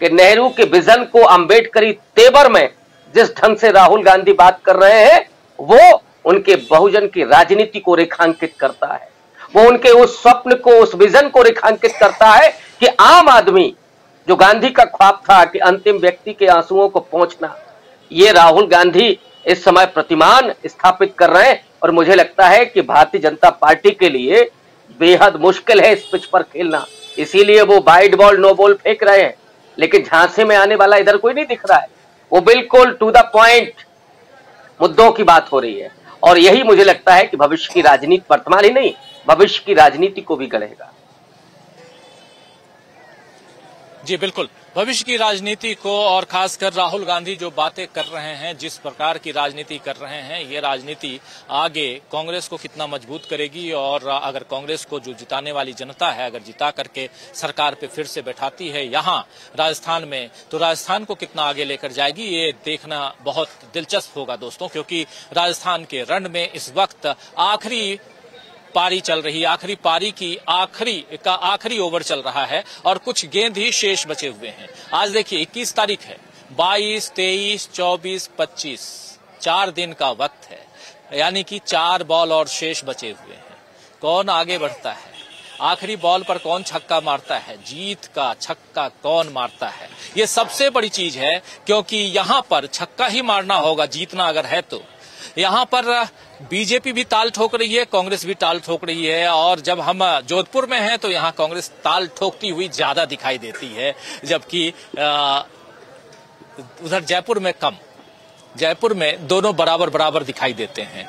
कि नेहरू के विजन को अंबेडकरी तेवर में जिस ढंग से राहुल गांधी बात कर रहे हैं, वो उनके बहुजन की राजनीति को रेखांकित करता है। वो उनके उस स्वप्न को, उस विजन को रेखांकित करता है कि आम आदमी, जो गांधी का ख्वाब था कि अंतिम व्यक्ति के आंसुओं को पहुंचना, ये राहुल गांधी इस समय प्रतिमान स्थापित कर रहे हैं। और मुझे लगता है कि भारतीय जनता पार्टी के लिए बेहद मुश्किल है इस पिच पर खेलना, इसीलिए वो वाइड बॉल, नो बॉल फेंक रहे हैं। लेकिन झांसे में आने वाला इधर कोई नहीं दिख रहा है, वो बिल्कुल टू द पॉइंट मुद्दों की बात हो रही है। और यही मुझे लगता है कि भविष्य की राजनीति, वर्तमान ही नहीं, भविष्य की राजनीति को भी गढ़ेगा। जी बिल्कुल, भविष्य की राजनीति को और खासकर राहुल गांधी जो बातें कर रहे हैं, जिस प्रकार की राजनीति कर रहे हैं, ये राजनीति आगे कांग्रेस को कितना मजबूत करेगी और अगर कांग्रेस को जो जिताने वाली जनता है अगर जिता करके सरकार पे फिर से बैठाती है यहाँ राजस्थान में, तो राजस्थान को कितना आगे लेकर जाएगी ये देखना बहुत दिलचस्प होगा दोस्तों, क्योंकि राजस्थान के रण में इस वक्त आखिरी पारी चल रही है, आखिरी पारी की आखिरी ओवर चल रहा है और कुछ गेंद ही शेष बचे हुए हैं। आज देखिए 21 तारीख है, 22, 23, 24, 25 4 दिन का वक्त है, यानी कि 4 बॉल और शेष बचे हुए हैं। कौन आगे बढ़ता है, आखिरी बॉल पर कौन छक्का मारता है, जीत का छक्का कौन मारता है, ये सबसे बड़ी चीज है, क्योंकि यहां पर छक्का ही मारना होगा जीतना अगर है तो। यहाँ पर बीजेपी भी ताल ठोक रही है, कांग्रेस भी ताल ठोक रही है और जब हम जोधपुर में हैं तो यहाँ कांग्रेस ताल ठोकती हुई ज्यादा दिखाई देती है, जबकि उधर जयपुर में कम, जयपुर में दोनों बराबर बराबर दिखाई देते हैं।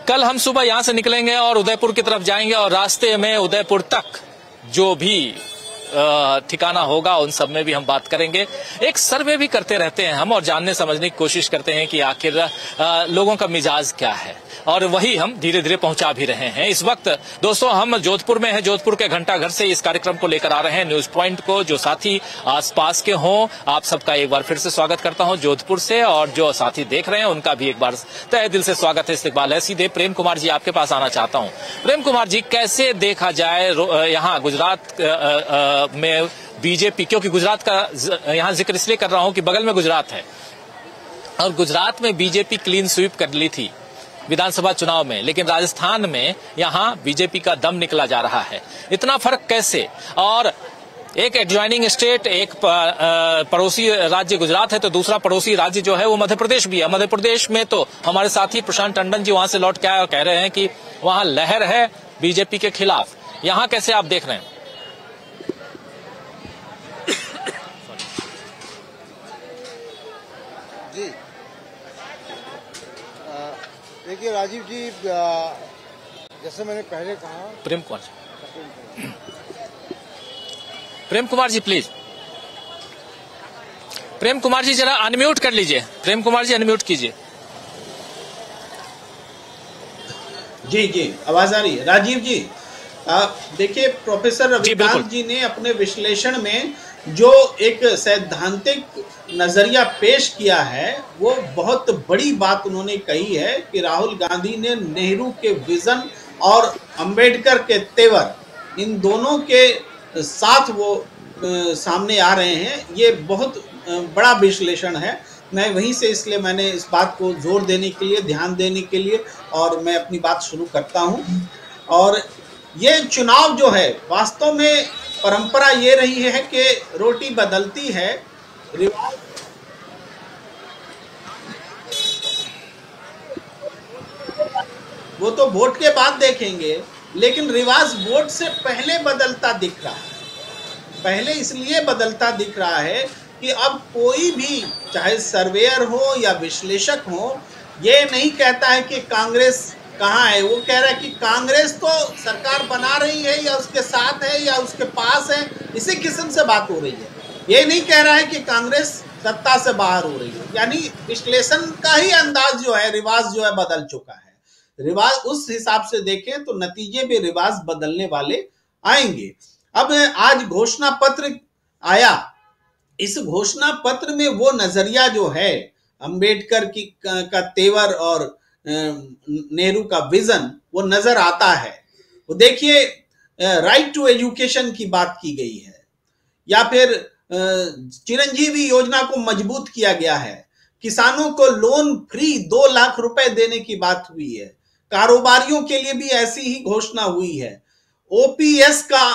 कल हम सुबह यहाँ से निकलेंगे और उदयपुर की तरफ जाएंगे और रास्ते में उदयपुर तक जो भी ठिकाना होगा उन सब में भी हम बात करेंगे। एक सर्वे भी करते रहते हैं हम और जानने समझने की कोशिश करते हैं कि आखिर लोगों का मिजाज क्या है और वही हम धीरे धीरे पहुंचा भी रहे हैं। इस वक्त दोस्तों हम जोधपुर में हैं, जोधपुर के घंटाघर से इस कार्यक्रम को लेकर आ रहे हैं न्यूज पॉइंट को। जो साथी आसपास के हों आप सबका एक बार फिर से स्वागत करता हूं जोधपुर से, और जो साथी देख रहे हैं उनका भी एक बार तहे दिल से स्वागत है, इस्तकबाल है। सीधे प्रेम कुमार जी आपके पास आना चाहता हूं। प्रेम कुमार जी, कैसे देखा जाए यहाँ गुजरात में बीजेपी, क्योंकि गुजरात का यहां जिक्र इसलिए कर रहा हूं कि बगल में गुजरात है और गुजरात में बीजेपी क्लीन स्वीप कर ली थी विधानसभा चुनाव में, लेकिन राजस्थान में यहां बीजेपी का दम निकला जा रहा है। इतना फर्क कैसे? और एक एडजॉइनिंग स्टेट, एक पड़ोसी राज्य गुजरात है तो दूसरा पड़ोसी राज्य जो है वो मध्य प्रदेश भी है। मध्य प्रदेश में तो हमारे साथी प्रशांत टंडन जी वहां से लौट के आए और कह रहे हैं कि वहां लहर है बीजेपी के खिलाफ। यहां कैसे आप देख रहे हैं? जी देखिए राजीव जी, जैसे मैंने पहले कहा, प्रेम कुमार जी प्लीज, प्रेम कुमार जी जरा अनम्यूट कर लीजिए, प्रेम कुमार जी अनम्यूट कीजिए। जी जी आवाज आ रही है। राजीव जी देखिए, प्रोफेसर रविकांत जी ने अपने विश्लेषण में जो एक सैद्धांतिक नजरिया पेश किया है वो बहुत बड़ी बात उन्होंने कही है कि राहुल गांधी ने नेहरू के विजन और अंबेडकर के तेवर, इन दोनों के साथ वो सामने आ रहे हैं। ये बहुत बड़ा विश्लेषण है। मैं वहीं से, इसलिए मैंने इस बात को जोर देने के लिए, ध्यान देने के लिए और मैं अपनी बात शुरू करता हूं। और ये चुनाव जो है, वास्तव में परंपरा ये रही है कि रोटी बदलती है, रिवाज वो तो वोट के बाद देखेंगे, लेकिन रिवाज वोट से पहले बदलता दिख रहा है। पहले इसलिए बदलता दिख रहा है कि अब कोई भी, चाहे सर्वेयर हो या विश्लेषक हो, ये नहीं कहता है कि कांग्रेस कहाँ है। वो कह रहा है कि कांग्रेस तो सरकार बना रही है या उसके साथ है या उसके पास है, इसी किस्म से बात हो रही है। ये नहीं कह रहा है कि कांग्रेस सत्ता से बाहर हो रही है। यानी विश्लेषण का ही अंदाज जो है, रिवाज जो है बदल चुका है। रिवाज उस हिसाब से देखें तो नतीजे भी रिवाज बदलने वाले आएंगे। अब आज घोषणा पत्र आया, इस घोषणा पत्र में वो नजरिया जो है अंबेडकर की का तेवर और नेहरू का विजन वो नजर आता है। वो देखिए, राइट टू एजुकेशन की बात की गई है, या फिर चिरंजीवी योजना को मजबूत किया गया है, किसानों को लोन फ्री 2 लाख रुपए देने की बात हुई है, कारोबारियों के लिए भी ऐसी ही घोषणा हुई है, ओपीएस का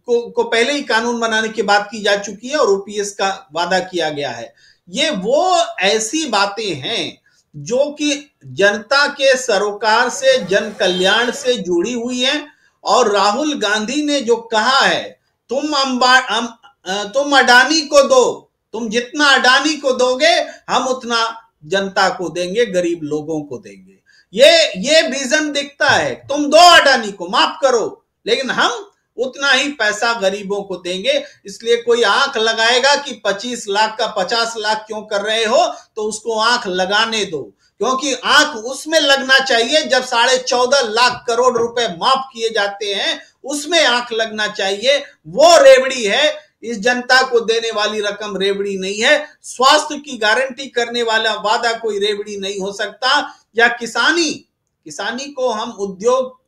को पहले ही कानून बनाने की बात की जा चुकी है और ओपीएस का वादा किया गया है। ये वो ऐसी बातें हैं जो कि जनता के सरोकार से, जन कल्याण से जुड़ी हुई है। और राहुल गांधी ने जो कहा है, तुम अडानी को दो, तुम जितना अडानी को दोगे हम उतना जनता को देंगे, गरीब लोगों को देंगे। ये विजन दिखता है। तुम दो अडानी को, माफ करो, लेकिन हम उतना ही पैसा गरीबों को देंगे। इसलिए कोई आंख लगाएगा कि 25 लाख का 50 लाख क्यों कर रहे हो, तो उसको आंख लगाने दो, क्योंकि आंख उसमें लगना चाहिए जब 14.5 लाख करोड़ रुपए माफ किए जाते हैं, उसमें आंख लगना चाहिए। वो रेवड़ी है, इस जनता को देने वाली रकम रेवड़ी नहीं है। स्वास्थ्य की गारंटी करने वाला वादा कोई रेवड़ी नहीं हो सकता। या किसानी को हम उद्योग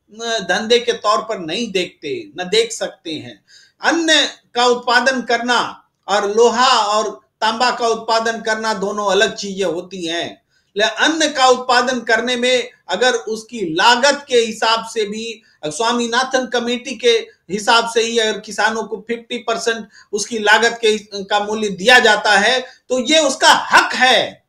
धंधे के तौर पर नहीं देखते, न देख सकते हैं। अन्न का उत्पादन करना और लोहा और तांबा का उत्पादन करना दोनों अलग चीजें होती हैं। अन्न का उत्पादन करने में अगर उसकी लागत के हिसाब से भी, स्वामीनाथन कमेटी के हिसाब से ही अगर किसानों को 50% उसकी लागत का मूल्य दिया जाता है, तो ये उसका हक है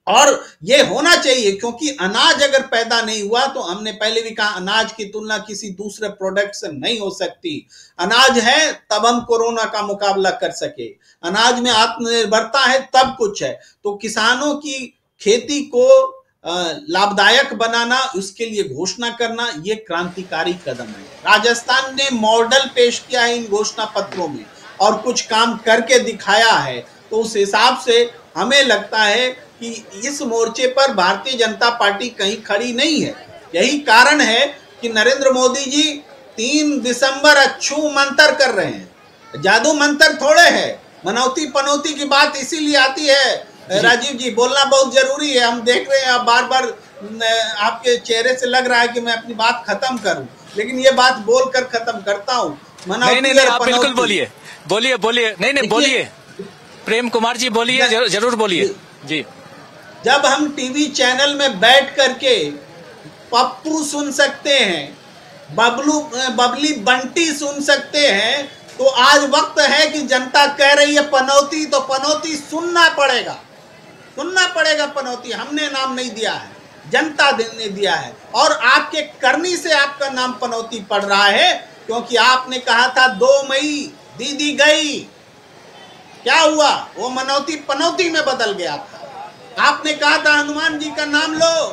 और ये होना चाहिए। क्योंकि अनाज अगर पैदा नहीं हुआ, तो हमने पहले भी कहा, अनाज की तुलना किसी दूसरे प्रोडक्ट से नहीं हो सकती। अनाज है तब हम कोरोना का मुकाबला कर सके, अनाज में आत्मनिर्भरता है तब कुछ है। तो किसानों की खेती को लाभदायक बनाना, उसके लिए घोषणा करना, ये क्रांतिकारी कदम है। राजस्थान ने मॉडल पेश किया है इन घोषणा पत्रों में और कुछ काम करके दिखाया है। तो उस हिसाब से हमें लगता है कि इस मोर्चे पर भारतीय जनता पार्टी कहीं खड़ी नहीं है। यही कारण है कि नरेंद्र मोदी जी 3 दिसंबर अछू मंत्र कर रहे हैं। जादू मंत्र थोड़े है, मनौती पनौती की बात इसीलिए आती है। राजीव जी, बोलना बहुत जरूरी है। हम देख रहे हैं आप बार आपके चेहरे से लग रहा है कि मैं अपनी बात खत्म करूं, लेकिन ये बात बोलकर खत्म करता हूं। नहीं, आप बिल्कुल बोलिए। नहीं, बोलिए प्रेम कुमार जी, बोलिए, जरूर बोलिए जी। जब हम टीवी चैनल में बैठ करके पप्पू सुन सकते हैं, बबली बंटी सुन सकते हैं, तो आज वक्त है कि जनता कह रही है पनौती, तो पनौती सुनना पड़ेगा पनौती। हमने नाम नहीं दिया है, जनता ने दिया है। और आपके करनी से आपका नाम पनौती पड़ रहा है, क्योंकि आपने कहा था 2 मई दीदी गई, क्या हुआ? वो मनौती पनौती में बदल गया था। आपने कहा था हनुमान जी का नाम लो,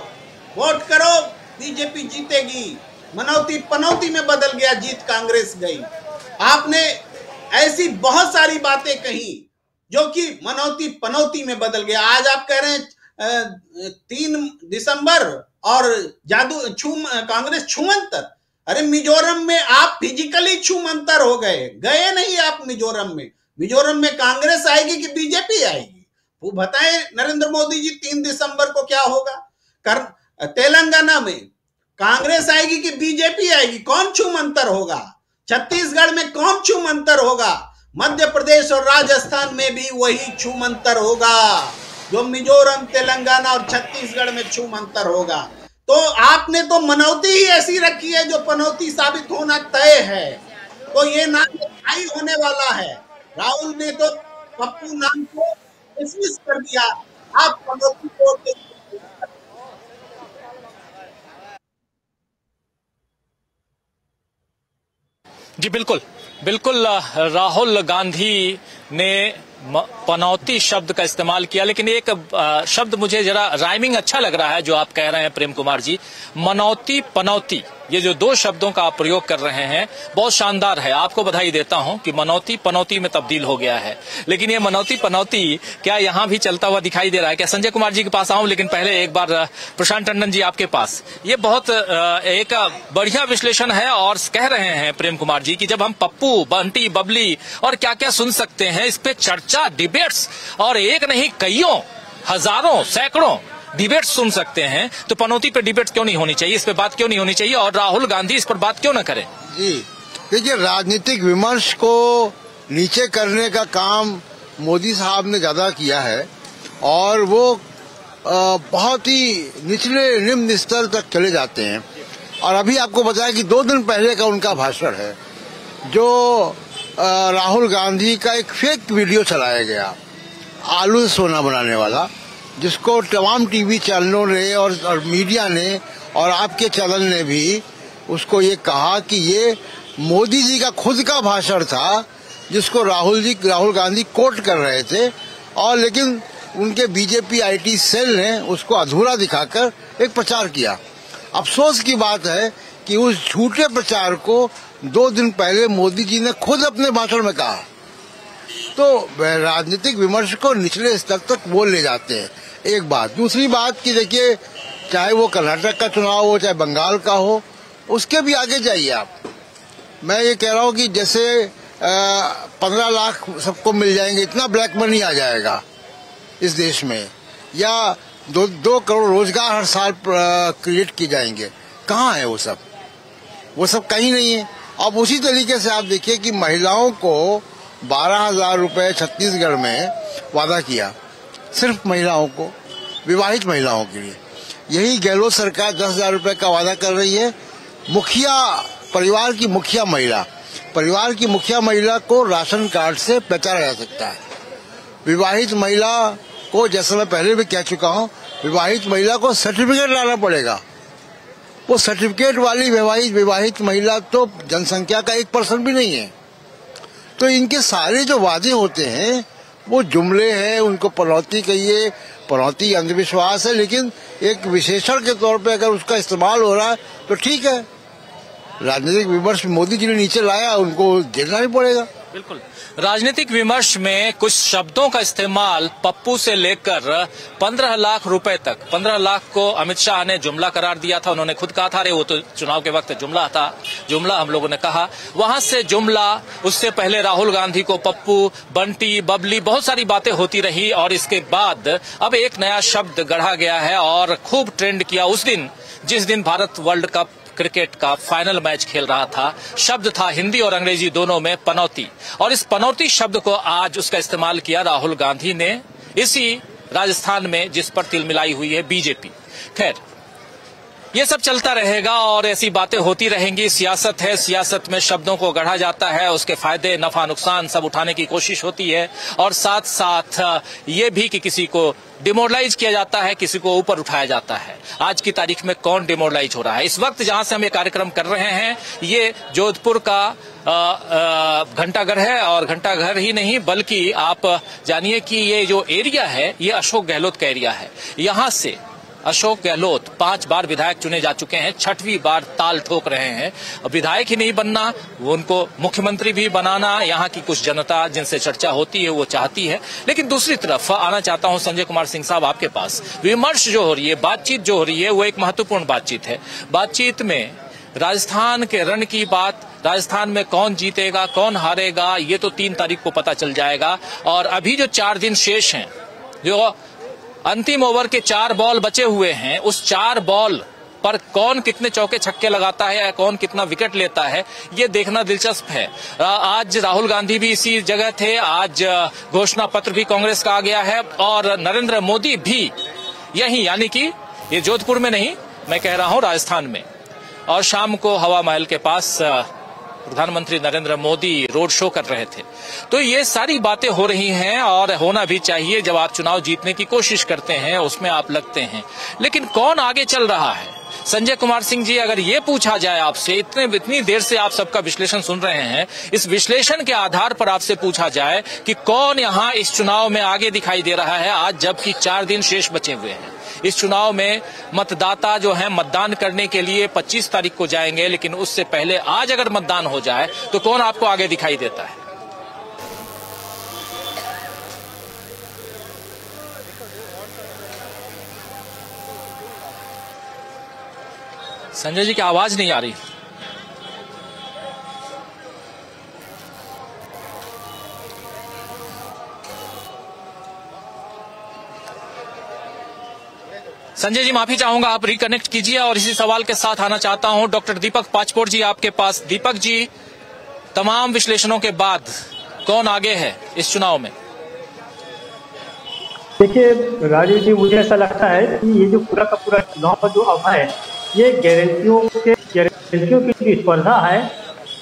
वोट करो, बीजेपी जीतेगी, मनौती पनौती में बदल गया, जीत कांग्रेस गई। आपने ऐसी बहुत सारी बातें कही जो कि मनौती पनौती में बदल गया। आज आप कह रहे हैं 3 दिसंबर और जादू कांग्रेस छूमंतर। अरे मिजोरम में आप फिजिकली छूमंतर हो गए नहीं आप मिजोरम में कांग्रेस आएगी कि बीजेपी आएगी? वो बताएं नरेंद्र मोदी जी 3 दिसंबर को क्या होगा? तेलंगाना में कांग्रेस आएगी कि बीजेपी आएगी? कौन छूमंतर होगा? छत्तीसगढ़ में कौन छूमंतर होगा? मध्य प्रदेश और राजस्थान में भी वही छूमंतर होगा जो मिजोरम, तेलंगाना और छत्तीसगढ़ में छूमंतर होगा। तो आपने तो मनौती ही ऐसी रखी है जो पनौती साबित होना तय है। तो ये नाम स्थायी होने वाला है। राहुल ने तो पप्पू नाम को डिसमिस कर दिया, आप पनौती को। जी बिल्कुल, राहुल गांधी ने पनौती शब्द का इस्तेमाल किया, लेकिन एक शब्द मुझे जरा राइमिंग अच्छा लग रहा है जो आप कह रहे हैं प्रेम कुमार जी। मनौती पनौती, ये जो 2 शब्दों का आप प्रयोग कर रहे हैं बहुत शानदार है। आपको बधाई देता हूं कि मनौती पनौती में तब्दील हो गया है। लेकिन ये मनौती पनौती क्या यहां भी चलता हुआ दिखाई दे रहा है क्या? संजय कुमार जी के पास आऊं, लेकिन पहले एक बार प्रशांत टंडन जी आपके पास। ये बहुत एक बढ़िया विश्लेषण है और कह रहे हैं प्रेम कुमार जी कि जब हम पप्पू, बंटी, बबली और क्या क्या सुन सकते हैं, इस पे चर्चा, डिबेट्स, और एक नहीं कईयों, हजारों, सैकड़ों डिबेट सुन सकते हैं, तो पनौती पे डिबेट क्यों नहीं होनी चाहिए? इस पे बात क्यों नहीं होनी चाहिए? और राहुल गांधी इस पर बात क्यों न करें? जी देखिए, राजनीतिक विमर्श को नीचे करने का काम मोदी साहब ने ज्यादा किया है और वो बहुत ही निम्न स्तर तक चले जाते हैं। और अभी आपको बताया कि 2 दिन पहले का उनका भाषण है जो राहुल गांधी का एक फेक वीडियो चलाया गया, आलू से सोना बनाने वाला, जिसको तमाम टीवी चैनलों ने और मीडिया ने और आपके चैनल ने भी उसको ये कहा कि ये मोदी जी का खुद का भाषण था जिसको राहुल गांधी कोट कर रहे थे, और लेकिन उनके बीजेपी आईटी सेल ने उसको अधूरा दिखाकर एक प्रचार किया। अफसोस की बात है कि उस झूठे प्रचार को 2 दिन पहले मोदी जी ने खुद अपने भाषण में कहा। तो राजनीतिक विमर्श को निचले स्तर तक वो ले जाते हैं, एक बात। दूसरी बात कि देखिए, चाहे वो कर्नाटक का चुनाव हो चाहे बंगाल का हो, उसके भी आगे जाइए आप। मैं ये कह रहा हूँ कि जैसे 15 लाख सबको मिल जाएंगे, इतना ब्लैक मनी आ जाएगा इस देश में, या 2 करोड़ रोजगार हर साल क्रिएट किए जाएंगे। कहाँ है वो सब? वो सब कहीं नहीं है। अब उसी तरीके से आप देखिए कि महिलाओं को 12,000 रुपए छत्तीसगढ़ में वादा किया, सिर्फ महिलाओं को, विवाहित महिलाओं के लिए। यही गहलोत सरकार 10,000 रुपए का वादा कर रही है। मुखिया, परिवार की मुखिया महिला को राशन कार्ड से पहचाना जा सकता है। विवाहित महिला को, जैसा मैं पहले भी कह चुका हूँ, विवाहित महिला को सर्टिफिकेट लाना पड़ेगा। वो सर्टिफिकेट वाली विवाहित महिला तो जनसंख्या का 1% भी नहीं है। तो इनके सारे जो वादे होते हैं वो जुमले हैं, उनको पनौती कहिए, पनौती अंधविश्वास है, लेकिन एक विशेषण के तौर पे अगर उसका इस्तेमाल हो रहा है तो ठीक है। राजनीतिक विमर्श मोदी जी ने नीचे लाया, उनको झेलना भी पड़ेगा। बिल्कुल, राजनीतिक विमर्श में कुछ शब्दों का इस्तेमाल पप्पू से लेकर 15 लाख रुपए तक, 15 लाख को अमित शाह ने जुमला करार दिया था। उन्होंने खुद कहा था, अरे वो तो चुनाव के वक्त जुमला था, जुमला हम लोगों ने कहा। वहां से जुमला, उससे पहले राहुल गांधी को पप्पू, बंटी, बबली, बहुत सारी बातें होती रही। और इसके बाद अब एक नया शब्द गढ़ा गया है और खूब ट्रेंड किया उस दिन, जिस दिन भारत वर्ल्ड कप क्रिकेट का फाइनल मैच खेल रहा था। शब्द था हिंदी और अंग्रेजी दोनों में पनौती, और इस पनौती शब्द को आज उसका इस्तेमाल किया राहुल गांधी ने इसी राजस्थान में, जिस पर तिलमिलाई हुई है बीजेपी। खैर, ये सब चलता रहेगा और ऐसी बातें होती रहेंगी। सियासत है, सियासत में शब्दों को गढ़ा जाता है, उसके फायदे, नफा, नुकसान सब उठाने की कोशिश होती है, और साथ साथ ये भी कि किसी को डिमोरलाइज किया जाता है, किसी को ऊपर उठाया जाता है। आज की तारीख में कौन डिमोरलाइज हो रहा है? इस वक्त जहां से हम ये कार्यक्रम कर रहे हैं, ये जोधपुर का घंटाघर है, और घंटाघर ही नहीं बल्कि आप जानिए कि ये जो एरिया है ये अशोक गहलोत का एरिया है। यहां से अशोक गहलोत 5 बार विधायक चुने जा चुके हैं, 6वीं बार ताल ठोक रहे हैं। विधायक ही नहीं बनना, वो उनको मुख्यमंत्री भी बनाना यहाँ की कुछ जनता जिनसे चर्चा होती है वो चाहती है। लेकिन दूसरी तरफ आना चाहता हूं संजय कुमार सिंह साहब आपके पास। विमर्श जो हो रही है, बातचीत जो हो रही है, वो एक महत्वपूर्ण बातचीत है। बातचीत में राजस्थान के रण की बात, राजस्थान में कौन जीतेगा कौन हारेगा, ये तो 3 तारीख को पता चल जाएगा। और अभी जो 4 दिन शेष हैं, जो अंतिम ओवर के 4 बॉल बचे हुए हैं, उस 4 बॉल पर कौन कितने चौके छक्के लगाता है या कौन कितना विकेट लेता है, ये देखना दिलचस्प है। आज राहुल गांधी भी इसी जगह थे, आज घोषणा पत्र भी कांग्रेस का आ गया है, और नरेंद्र मोदी भी यहीं, यानी कि ये जोधपुर में नहीं, मैं कह रहा हूं राजस्थान में। और शाम को हवा महल के पास प्रधानमंत्री नरेंद्र मोदी रोड शो कर रहे थे। तो ये सारी बातें हो रही हैं, और होना भी चाहिए। जब आप चुनाव जीतने की कोशिश करते हैं, उसमें आप लगते हैं। लेकिन कौन आगे चल रहा है? संजय कुमार सिंह जी, अगर ये पूछा जाए आपसे, इतनी देर से आप सबका विश्लेषण सुन रहे हैं, इस विश्लेषण के आधार पर आपसे पूछा जाए कि कौन यहाँ इस चुनाव में आगे दिखाई दे रहा है, आज जबकि 4 दिन शेष बचे हुए हैं। इस चुनाव में मतदाता जो है मतदान करने के लिए 25 तारीख को जाएंगे, लेकिन उससे पहले आज अगर मतदान हो जाए तो कौन आपको आगे दिखाई देता है? संजय जी की आवाज नहीं आ रही। संजय जी, माफी चाहूंगा, आप रिकनेक्ट कीजिए। और इसी सवाल के साथ आना चाहता हूं डॉक्टर दीपक पाचपोर जी आपके पास। दीपक जी, तमाम विश्लेषणों के बाद कौन आगे है इस चुनाव में? देखिए राजीव जी, मुझे ऐसा लगता है कि ये जो पूरा का पूरा चुनाव जो अब है, ये गारंटियों की स्पर्धा है,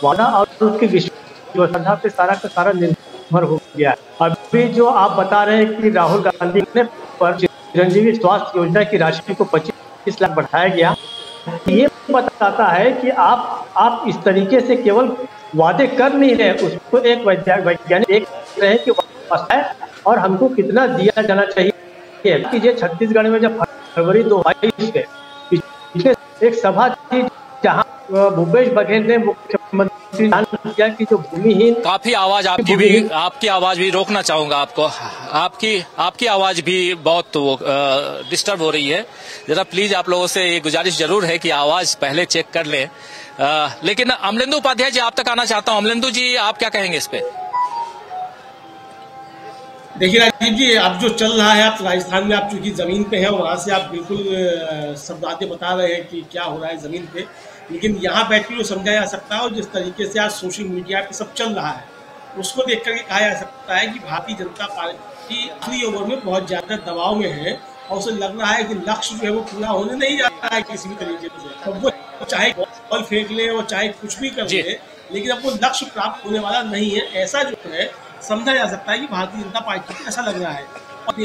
वादा और उसकी स्पर्धा पे सारा का सारा निर्भर हो गया। अभी जो आप बता रहे हैं कि राहुल गांधी ने पर चिरंजीवी स्वास्थ्य योजना की राशि को 25 लाख बढ़ाया गया, ये बताता है कि आप इस तरीके से केवल वादे कर नहीं रहे, उसको एक वैज्ञानिक देख रहे हैं कि है और हमको कितना दिया जाना चाहिए। कि ये छत्तीसगढ़ में जब फरवरी 2022 में पिछले एक सभा थी जहां भूपेश बघेल ने मुख्यमंत्री किया कि जो भूमिहीन, काफी आवाज आपकी आवाज भी रोकना चाहूंगा आपको, आपकी आवाज भी बहुत डिस्टर्ब हो रही है। जरा प्लीज आप लोगों से ये गुजारिश जरूर है कि आवाज पहले चेक कर लें। लेकिन अमलेंदु उपाध्याय जी आप तक आना चाहता हूं। अमलेंदु जी आप क्या कहेंगे इस पे? देखिए राजीव जी, आप जो चल रहा है, आप राजस्थान में आप चूंकि जमीन पे हैं, वहां से आप बिल्कुल सब बातें बता रहे हैं कि क्या हो रहा है जमीन पे, लेकिन यहाँ बैठ के जो समझा जा सकता है और जिस तरीके से आज सोशल मीडिया पे सब चल रहा है, उसको देख करके कहा जा सकता है कि भारतीय जनता पार्टी आखिरी ओवर में बहुत ज्यादा दबाव में है और उसे लग रहा है कि लक्ष्य जो है वो पूरा होने नहीं जा रहा है किसी भी तरीके से। अब वो चाहे बॉल फेंक ले और चाहे कुछ भी कर ले, लेकिन अब वो लक्ष्य प्राप्त होने वाला नहीं है, ऐसा जो है समझा जा सकता है कि भारतीय जनता पार्टी को ऐसा लग रहा है। और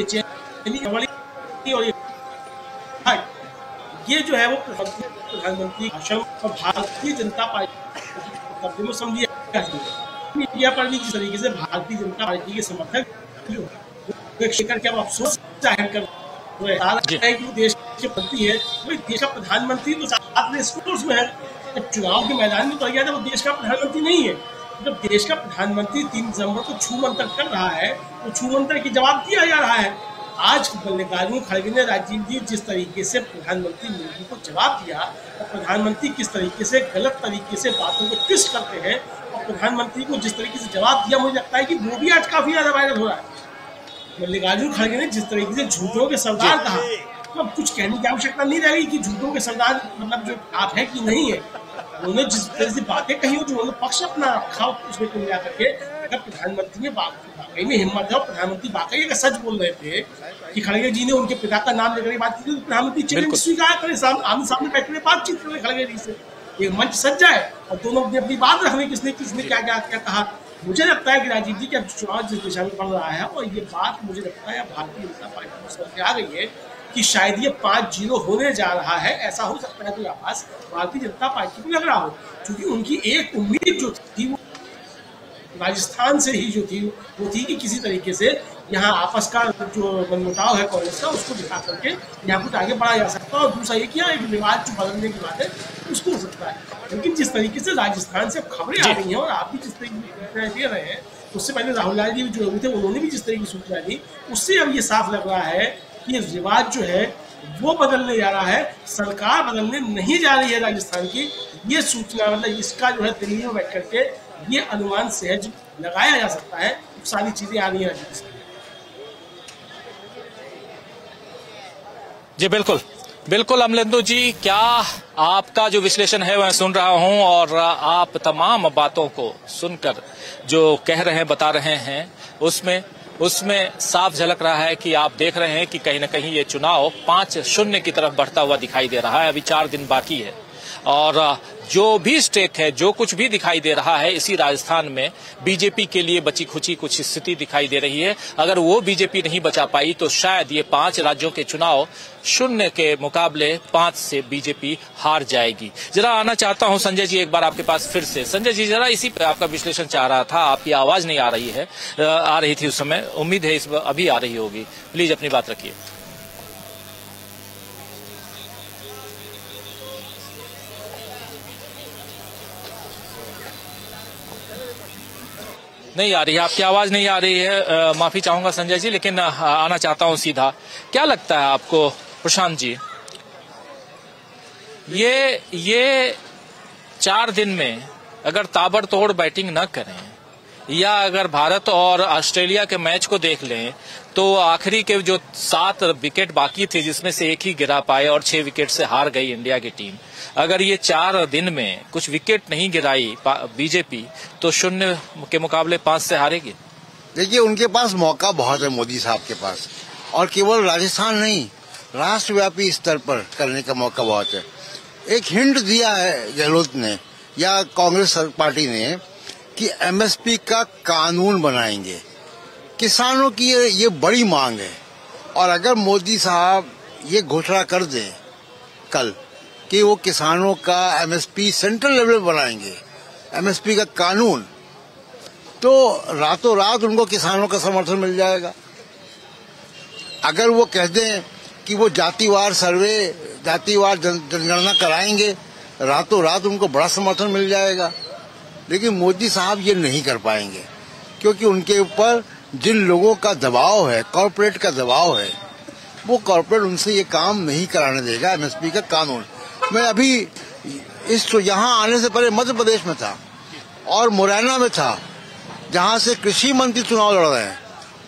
ये जो है वो प्रधानमंत्री भाषण और भारतीय जनता पार्टी में समझिए मीडिया पर भी जिस तरीके से भारतीय जनता पार्टी के समर्थक करके अब अफसोस जाहिर कर रहे हैं कि देश के प्रति है, वही देश का प्रधानमंत्री तो साथ में उसमें है, चुनाव के मैदान में तो गया था, वो देश का प्रधानमंत्री नहीं है। जब देश का प्रधानमंत्री 3 दिसंबर को छू मंतर कर रहा है तो छू मंतर की जवाब दिया जा रहा है। आज मल्लिकार्जुन खड़गे ने राजीव जी जिस तरीके से प्रधानमंत्री मोदी को जवाब दिया और प्रधानमंत्री किस तरीके से गलत तरीके से बातों को ट्विस्ट करते हैं और प्रधानमंत्री को जिस तरीके से जवाब दिया, मुझे लगता है कि वो भी आज काफी ज्यादा वायरल हो रहा है। मल्लिकार्जुन खड़गे ने जिस तरीके से झूठों के सरदार कहा, तो अब कुछ कहने की आवश्यकता नहीं रहेगी कि झूठों के सरदार मतलब जो आप है कि नहीं है। उन्होंने जिस तरह से बातें कही, जो उन्होंने पक्ष अपना रखा उसमें कुल मिला करके, अगर प्रधानमंत्री ने वाकई में हिम्मत है और प्रधानमंत्री वाकई अगर सच बोल रहे थे कि खड़गे जी ने उनके पिता का नाम लेकर बात की, तो प्रधानमंत्री चैलेंज स्वीकार करें, आमने सामने बैठ कर बातचीत करें खड़गे जी से, एक मंच सज जाए और दोनों अपनी अपनी बात रखने किसने क्या कहा। मुझे लगता है कि राजीव जी के अब चुनाव जिस दिशा में बढ़ रहा है और ये बात मुझे लगता है भारतीय जनता पार्टी को समझ आ गई है कि शायद ये 5-0 होने जा रहा है, ऐसा हो सकता है कोई आभास भारतीय जनता पार्टी को लग रहा हो, क्योंकि उनकी एक उम्मीद जो थी वो राजस्थान से ही जो थी वो थी कि किसी तरीके से यहाँ आपस का जो मनमुटाव है कांग्रेस का उसको दिखा करके यहाँ कुछ आगे बढ़ा जा सकता है और दूसरा ये किया एक रिवाज जो बदलने की बात है उसको हो सकता है। लेकिन जिस तरीके से राजस्थान से खबरें आ रही हैं और आप भी जिस तरीके दे रहे हैं, उससे पहले राहुल लाल जी जो थे उन्होंने भी जिस तरीके की सूचना दी, उससे अब ये साफ लग रहा है कि रिवाज जो है वो बदलने जा रहा है, सरकार बदलने नहीं जा रही है राजस्थान की। ये सूचना मतलब इसका जो है दिल्ली में बैठ करके ये अनुमान सहज लगाया जा सकता है, सारी चीजें आ रही हैं राजस्थान। जी बिल्कुल अमलेंदु जी, क्या आपका जो विश्लेषण है वह सुन रहा हूं और आप तमाम बातों को सुनकर जो कह रहे हैं बता रहे हैं उसमें साफ झलक रहा है कि आप देख रहे हैं कि कहीं न कहीं ये चुनाव 5-0 की तरफ बढ़ता हुआ दिखाई दे रहा है। अभी 4 दिन बाकी है और जो भी स्टेक है, जो कुछ भी दिखाई दे रहा है, इसी राजस्थान में बीजेपी के लिए बची खुची कुछ स्थिति दिखाई दे रही है। अगर वो बीजेपी नहीं बचा पाई तो शायद ये 5 राज्यों के चुनाव 0 के मुकाबले 5 से बीजेपी हार जाएगी। जरा आना चाहता हूं संजय जी एक बार आपके पास फिर से। संजय जी जरा इसी पे आपका विश्लेषण चाह रहा था, आपकी आवाज नहीं आ रही थी उस समय, उम्मीद है इस अभी आ रही होगी। प्लीज अपनी बात रखिए। नहीं आ रही है, आपकी आवाज नहीं आ रही है, माफी चाहूंगा संजय जी, लेकिन आना चाहता हूं सीधा। क्या लगता है आपको प्रशांत जी, ये 4 दिन में अगर ताबड़तोड़ बैटिंग न करें या अगर भारत और ऑस्ट्रेलिया के मैच को देख लें तो आखिरी के जो 7 विकेट बाकी थे जिसमें से 1 ही गिरा पाए और 6 विकेट से हार गई इंडिया की टीम, अगर ये 4 दिन में कुछ विकेट नहीं गिराई बीजेपी तो 0 के मुकाबले 5 से हारेगी। देखिए उनके पास मौका बहुत है मोदी साहब के पास, और केवल राजस्थान नहीं राष्ट्रव्यापी स्तर पर करने का मौका बहुत है। एक हिंट दिया है गहलोत ने या कांग्रेस पार्टी ने कि एमएसपी का कानून बनाएंगे। किसानों की ये बड़ी मांग है, और अगर मोदी साहब ये घोषणा कर दें कल कि वो किसानों का एमएसपी सेंट्रल लेवल बनाएंगे, एमएसपी का कानून, तो रातों रात उनको किसानों का समर्थन मिल जाएगा। अगर वो कह दें कि वो जातिवार सर्वे, जातिवार जनगणना कराएंगे रातों रात उनको बड़ा समर्थन मिल जाएगा। लेकिन मोदी साहब ये नहीं कर पाएंगे, क्योंकि उनके ऊपर जिन लोगों का दबाव है, कॉर्पोरेट का दबाव है, वो कॉर्पोरेट उनसे ये काम नहीं कराने देगा। एमएसपी का कानून, मैं अभी यहाँ आने से पहले मध्य प्रदेश में था और मुरैना में था, जहाँ से कृषि मंत्री चुनाव लड़ रहे हैं।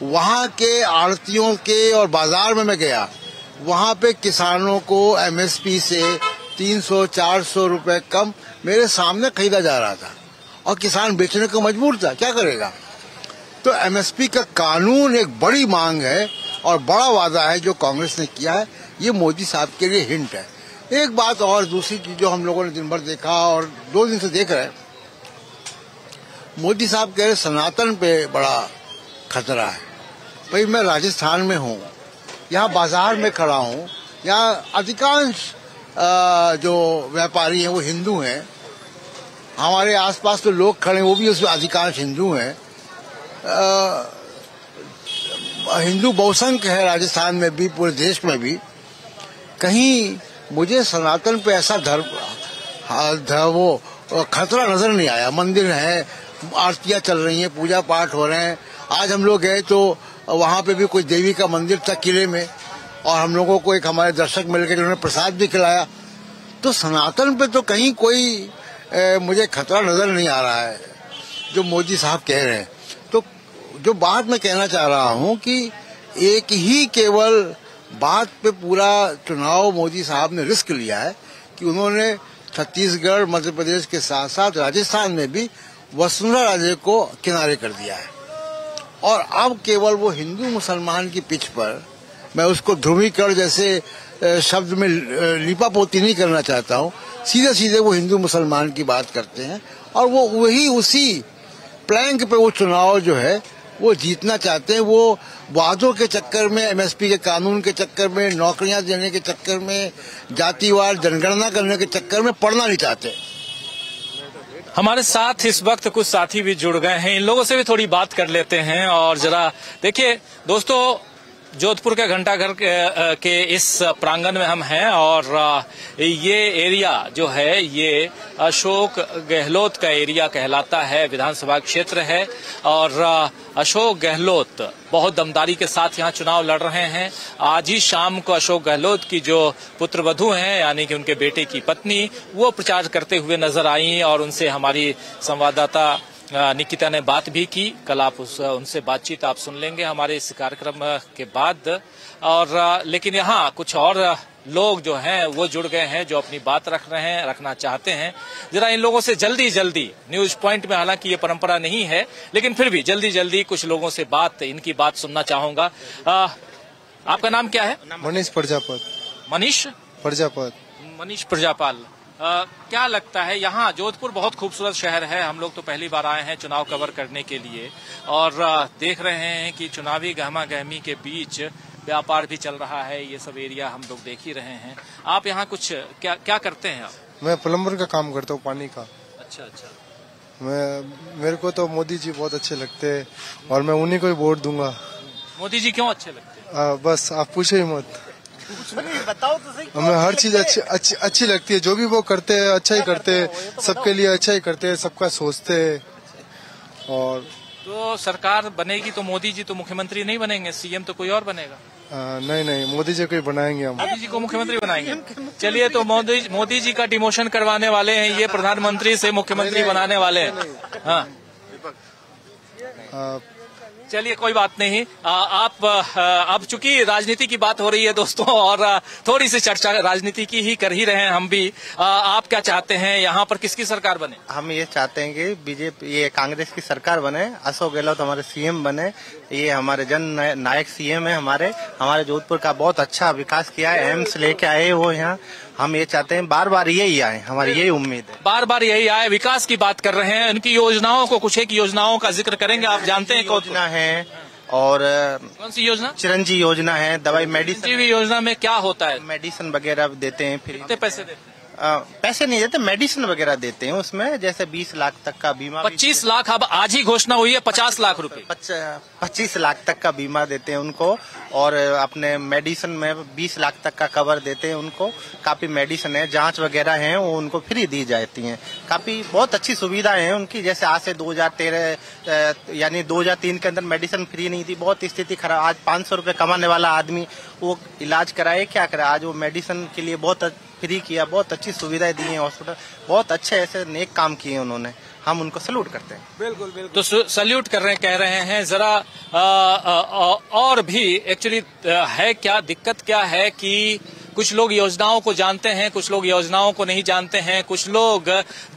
वहाँ के आड़तियों के और बाजार में मैं गया, वहाँ पे किसानों को एमएसपी से 300-400 रुपए कम मेरे सामने खरीदा जा रहा था और किसान बेचने को मजबूर था। क्या करेगा? तो एमएसपी का कानून एक बड़ी मांग है और बड़ा वादा है जो कांग्रेस ने किया है। ये मोदी साहब के लिए हिंट है। एक बात और, दूसरी चीज जो हम लोगों ने दिन भर देखा और 2 दिन से देख रहे हैं, मोदी साहब कह रहे सनातन पे बड़ा खतरा है। भाई मैं राजस्थान में हूँ, यहाँ बाजार में खड़ा हूँ, यहाँ अधिकांश जो व्यापारी हैं वो हिंदू हैं। हमारे आसपास तो लोग खड़े हैं, वो भी उसमें अधिकांश हिंदू हैं। हिंदू बहुसंख्य है राजस्थान में भी, पूरे देश में भी। कहीं मुझे सनातन पे ऐसा वो खतरा नजर नहीं आया। मंदिर है, आरतियां चल रही हैं, पूजा पाठ हो रहे हैं। आज हम लोग गए तो वहाँ पे भी कोई देवी का मंदिर था किले में, और हम लोगों को एक हमारे दर्शक मिलकर जिन्होंने प्रसाद भी खिलाया। तो सनातन पे तो कहीं कोई मुझे खतरा नजर नहीं आ रहा है जो मोदी साहब कह रहे हैं। तो जो बात मैं कहना चाह रहा हूँ कि एक ही केवल बात पे पूरा चुनाव मोदी साहब ने रिस्क लिया है कि उन्होंने छत्तीसगढ़, मध्य प्रदेश के साथ साथ राजस्थान में भी वसुंधरा राजे को किनारे कर दिया है। और अब केवल वो हिंदू मुसलमान की पिच पर, मैं उसको ध्रुवीकरण जैसे शब्द में लिपापोती नहीं करना चाहता हूँ, सीधे सीधे वो हिंदू मुसलमान की बात करते हैं और वो वही उसी प्लैंक पे वो चुनाव जो है वो जीतना चाहते हैं। वो वादों के चक्कर में, एमएसपी के कानून के चक्कर में, नौकरियां देने के चक्कर में, जातिवार जनगणना करने के चक्कर में पड़ना नहीं चाहते। हमारे साथ इस वक्त कुछ साथी भी जुड़ गए हैं, इन लोगों से भी थोड़ी बात कर लेते हैं। और जरा देखिए दोस्तों, जोधपुर के घंटाघर के इस प्रांगण में हम हैं और ये एरिया जो है ये अशोक गहलोत का एरिया कहलाता है, विधानसभा क्षेत्र है। और अशोक गहलोत बहुत दमदारी के साथ यहाँ चुनाव लड़ रहे हैं। आज ही शाम को अशोक गहलोत की जो पुत्रवधू हैं, यानी कि उनके बेटे की पत्नी, वो प्रचार करते हुए नजर आई और उनसे हमारी संवाददाता निकिता ने बात भी की। कल आप उनसे बातचीत आप सुन लेंगे हमारे इस कार्यक्रम के बाद। और लेकिन यहाँ कुछ और लोग जो हैं वो जुड़ गए हैं जो अपनी बात रखना चाहते हैं। जरा इन लोगों से जल्दी न्यूज पॉइंट में, हालांकि ये परंपरा नहीं है, लेकिन फिर भी जल्दी कुछ लोगों से इनकी बात सुनना चाहूंगा। आपका नाम क्या है? मनीष प्रजापत। मनीष प्रजापाल। क्या लगता है, यहाँ जोधपुर बहुत खूबसूरत शहर है, हम लोग तो पहली बार आए हैं चुनाव कवर करने के लिए और देख रहे हैं कि चुनावी गहमा गहमी के बीच व्यापार भी चल रहा है। ये सब एरिया हम लोग देख ही रहे हैं। आप यहाँ कुछ क्या करते हैं आप? मैं प्लम्बर का काम करता हूँ, पानी का। अच्छा। मेरे को तो मोदी जी बहुत अच्छे लगते हैं और मैं उन्हीं को ही वोट दूंगा। मोदी जी क्यों अच्छे लगते हैं? बस आप पूछो ही मत, बताओ तो सही। हमें हर चीज अच्छी लगती है। जो भी वो करते हैं अच्छा ही करते हैं, सबके लिए अच्छा ही करते हैं, सबका सोचते हैं। और तो सरकार बनेगी तो मोदी जी तो मुख्यमंत्री नहीं बनेंगे, सीएम तो कोई और बनेगा? नहीं, मोदी जी को ही बनाएंगे हम। मोदी जी को मुख्यमंत्री बनाएंगे। चलिए, तो मोदी जी का डिमोशन करवाने वाले हैं, ये प्रधानमंत्री से मुख्यमंत्री बनाने वाले हैं। हाँ, चलिए कोई बात नहीं। आप अब चूंकि राजनीति की बात हो रही है दोस्तों और थोड़ी सी चर्चा राजनीति की ही कर ही रहे हैं हम भी। आप क्या चाहते हैं, यहाँ पर किसकी सरकार बने? हम ये चाहते हैं कि बीजेपी, ये कांग्रेस की सरकार बने, अशोक गहलोत हमारे सीएम बने। ये हमारे जन नायक सीएम है, हमारे जोधपुर का बहुत अच्छा विकास किया है, एम्स लेके आए वो यहाँ। हम ये चाहते हैं बार यही आए, हमारी यही उम्मीद है, बार यही आए। विकास की बात कर रहे हैं, उनकी योजनाओं को, कुछ एक योजनाओं का जिक्र करेंगे। आप जानते हैं कौन योजना है और कौन सी योजना? चिरंजी योजना है, दवाई मेडिसिन योजना में क्या होता है? मेडिसिन वगैरह देते हैं, फिर कितने पैसे देते हैं? पैसे नहीं देते, मेडिसिन वगैरह देते हैं उसमें, जैसे 20 लाख तक का बीमा। 25 लाख अब आज ही घोषणा हुई है, 50 लाख रुपए। 25 लाख तक का बीमा देते हैं उनको, और अपने मेडिसिन में 20 लाख तक का कवर देते हैं उनको। काफी मेडिसिन है, जांच वगैरह है वो उनको फ्री दी जाती हैं। काफी बहुत अच्छी सुविधाएं हैं उनकी। जैसे आज से 2013 यानी 2003 के अंदर मेडिसिन फ्री नहीं थी, बहुत स्थिति खराब। आज 500 रुपए कमाने वाला आदमी वो इलाज कराए क्या कराए, आज वो मेडिसिन के लिए बहुत फ्री किया, बहुत अच्छी सुविधाएं दी हैं हॉस्पिटल। बहुत अच्छे ऐसे नेक काम किए उन्होंने, हम उनको सैल्यूट करते हैं। बिल्कुल बिल्कुल। तो सैल्यूट कर रहे हैं, कह रहे हैं। जरा और भी एक्चुअली है क्या दिक्कत, क्या है कि कुछ लोग योजनाओं को जानते हैं, कुछ लोग योजनाओं को नहीं जानते हैं, कुछ लोग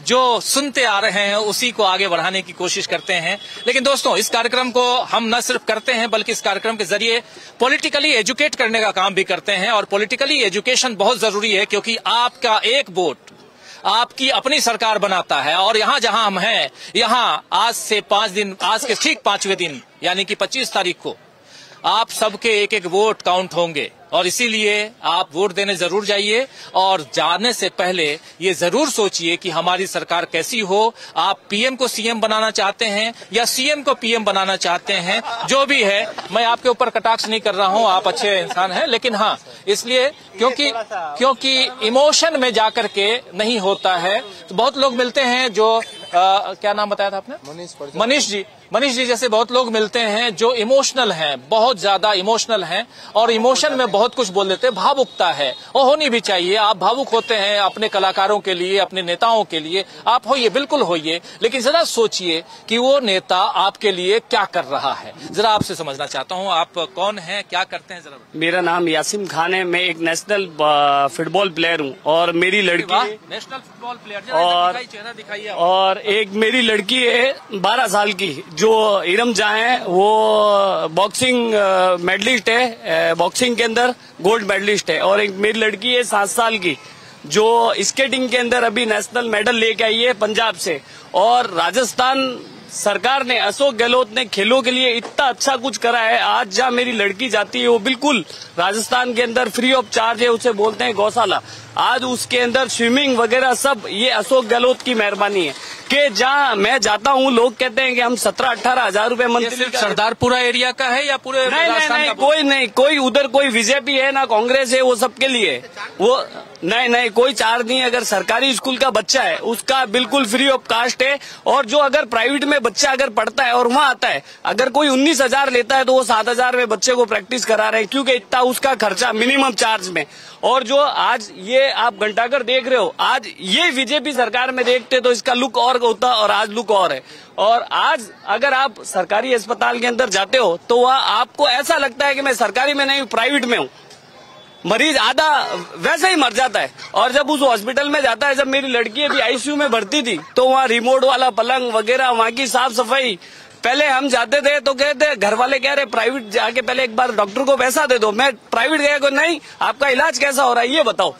जो सुनते आ रहे हैं उसी को आगे बढ़ाने की कोशिश करते हैं। लेकिन दोस्तों, इस कार्यक्रम को हम न सिर्फ करते हैं बल्कि इस कार्यक्रम के जरिए पॉलिटिकली एजुकेट करने का काम भी करते हैं। और पॉलिटिकली एजुकेशन बहुत जरूरी है, क्योंकि आपका एक वोट आपकी अपनी सरकार बनाता है। और यहाँ जहाँ हम हैं, यहाँ आज से 5 दिन, आज के ठीक 5वें दिन यानी कि 25 तारीख को आप सबके एक एक वोट काउंट होंगे। और इसीलिए आप वोट देने जरूर जाइए, और जाने से पहले ये जरूर सोचिए कि हमारी सरकार कैसी हो। आप पीएम को सीएम बनाना चाहते हैं या सीएम को पीएम बनाना चाहते हैं, जो भी है, मैं आपके ऊपर कटाक्ष नहीं कर रहा हूं, आप अच्छे इंसान हैं। लेकिन हाँ, इसलिए क्योंकि इमोशन में जाकर के नहीं होता है। तो बहुत लोग मिलते हैं जो क्या नाम बताया था आपने? मनीष जी जैसे बहुत लोग मिलते हैं जो इमोशनल हैं, बहुत ज्यादा इमोशनल हैं, और इमोशन में बहुत कुछ बोल देते हैं। भावुकता है, वो होनी भी चाहिए। आप भावुक होते हैं अपने कलाकारों के लिए, अपने नेताओं के लिए, आप होइए, बिल्कुल होइए। लेकिन जरा सोचिए कि वो नेता आपके लिए क्या कर रहा है। जरा आपसे समझना चाहता हूँ, आप कौन हैं, क्या करते हैं? जरा। मेरा नाम यासिम खान है, मैं एक नेशनल फुटबॉल प्लेयर हूँ, और मेरी लड़की नेशनल फुटबॉल प्लेयर, और चेहरा दिखाइए। और एक मेरी लड़की है 12 साल की, जो इरम जहाँ है, वो बॉक्सिंग मेडलिस्ट है, बॉक्सिंग के अंदर गोल्ड मेडलिस्ट है। और एक मेरी लड़की है 7 साल की, जो स्केटिंग के अंदर अभी नेशनल मेडल लेके आई है पंजाब से। और राजस्थान सरकार ने, अशोक गहलोत ने खेलों के लिए इतना अच्छा कुछ करा है। आज जहाँ मेरी लड़की जाती है वो बिल्कुल राजस्थान के अंदर फ्री ऑफ चार्ज है, उसे बोलते हैं गौशाला। आज उसके अंदर स्विमिंग वगैरह सब ये अशोक गहलोत की मेहरबानी है। कि जहाँ मैं जाता हूँ लोग कहते हैं कि हम 17-18 हजार रूपये मंथली। सरदारपुरा एरिया का है या पूरे? नहीं, कोई उधर कोई बीजेपी है ना कांग्रेस है, वो सबके लिए। वो नहीं, कोई चार्ज नहीं। अगर सरकारी स्कूल का बच्चा है उसका बिल्कुल फ्री ऑफ कास्ट है। और जो अगर प्राइवेट में बच्चा अगर पढ़ता है और वहाँ आता है, अगर कोई 19 हजार लेता है तो वो 7 हजार में बच्चे को प्रैक्टिस करा रहे हैं, क्योंकि इतना उसका खर्चा मिनिमम चार्ज में। और जो आज ये आप घंटाघर देख रहे हो, आज ये बीजेपी सरकार में देखते तो इसका लुक और होता, और आज लुक और है। और आज अगर आप सरकारी अस्पताल के अंदर जाते हो तो वह आपको ऐसा लगता है कि मैं सरकारी में नहीं, प्राइवेट में हूँ। मरीज आधा वैसे ही मर जाता है। और जब उस हॉस्पिटल में जाता है, जब मेरी लड़की अभी आईसीयू में भर्ती थी, तो वहाँ रिमोट वाला पलंग वगैरह, वहाँ की साफ सफाई, पहले हम जाते थे तो कहते, घर वाले कह रहे प्राइवेट जाके पहले एक बार डॉक्टर को पैसा दे दो। मैं प्राइवेट गया, को नहीं, आपका इलाज कैसा हो रहा है ये बताओ।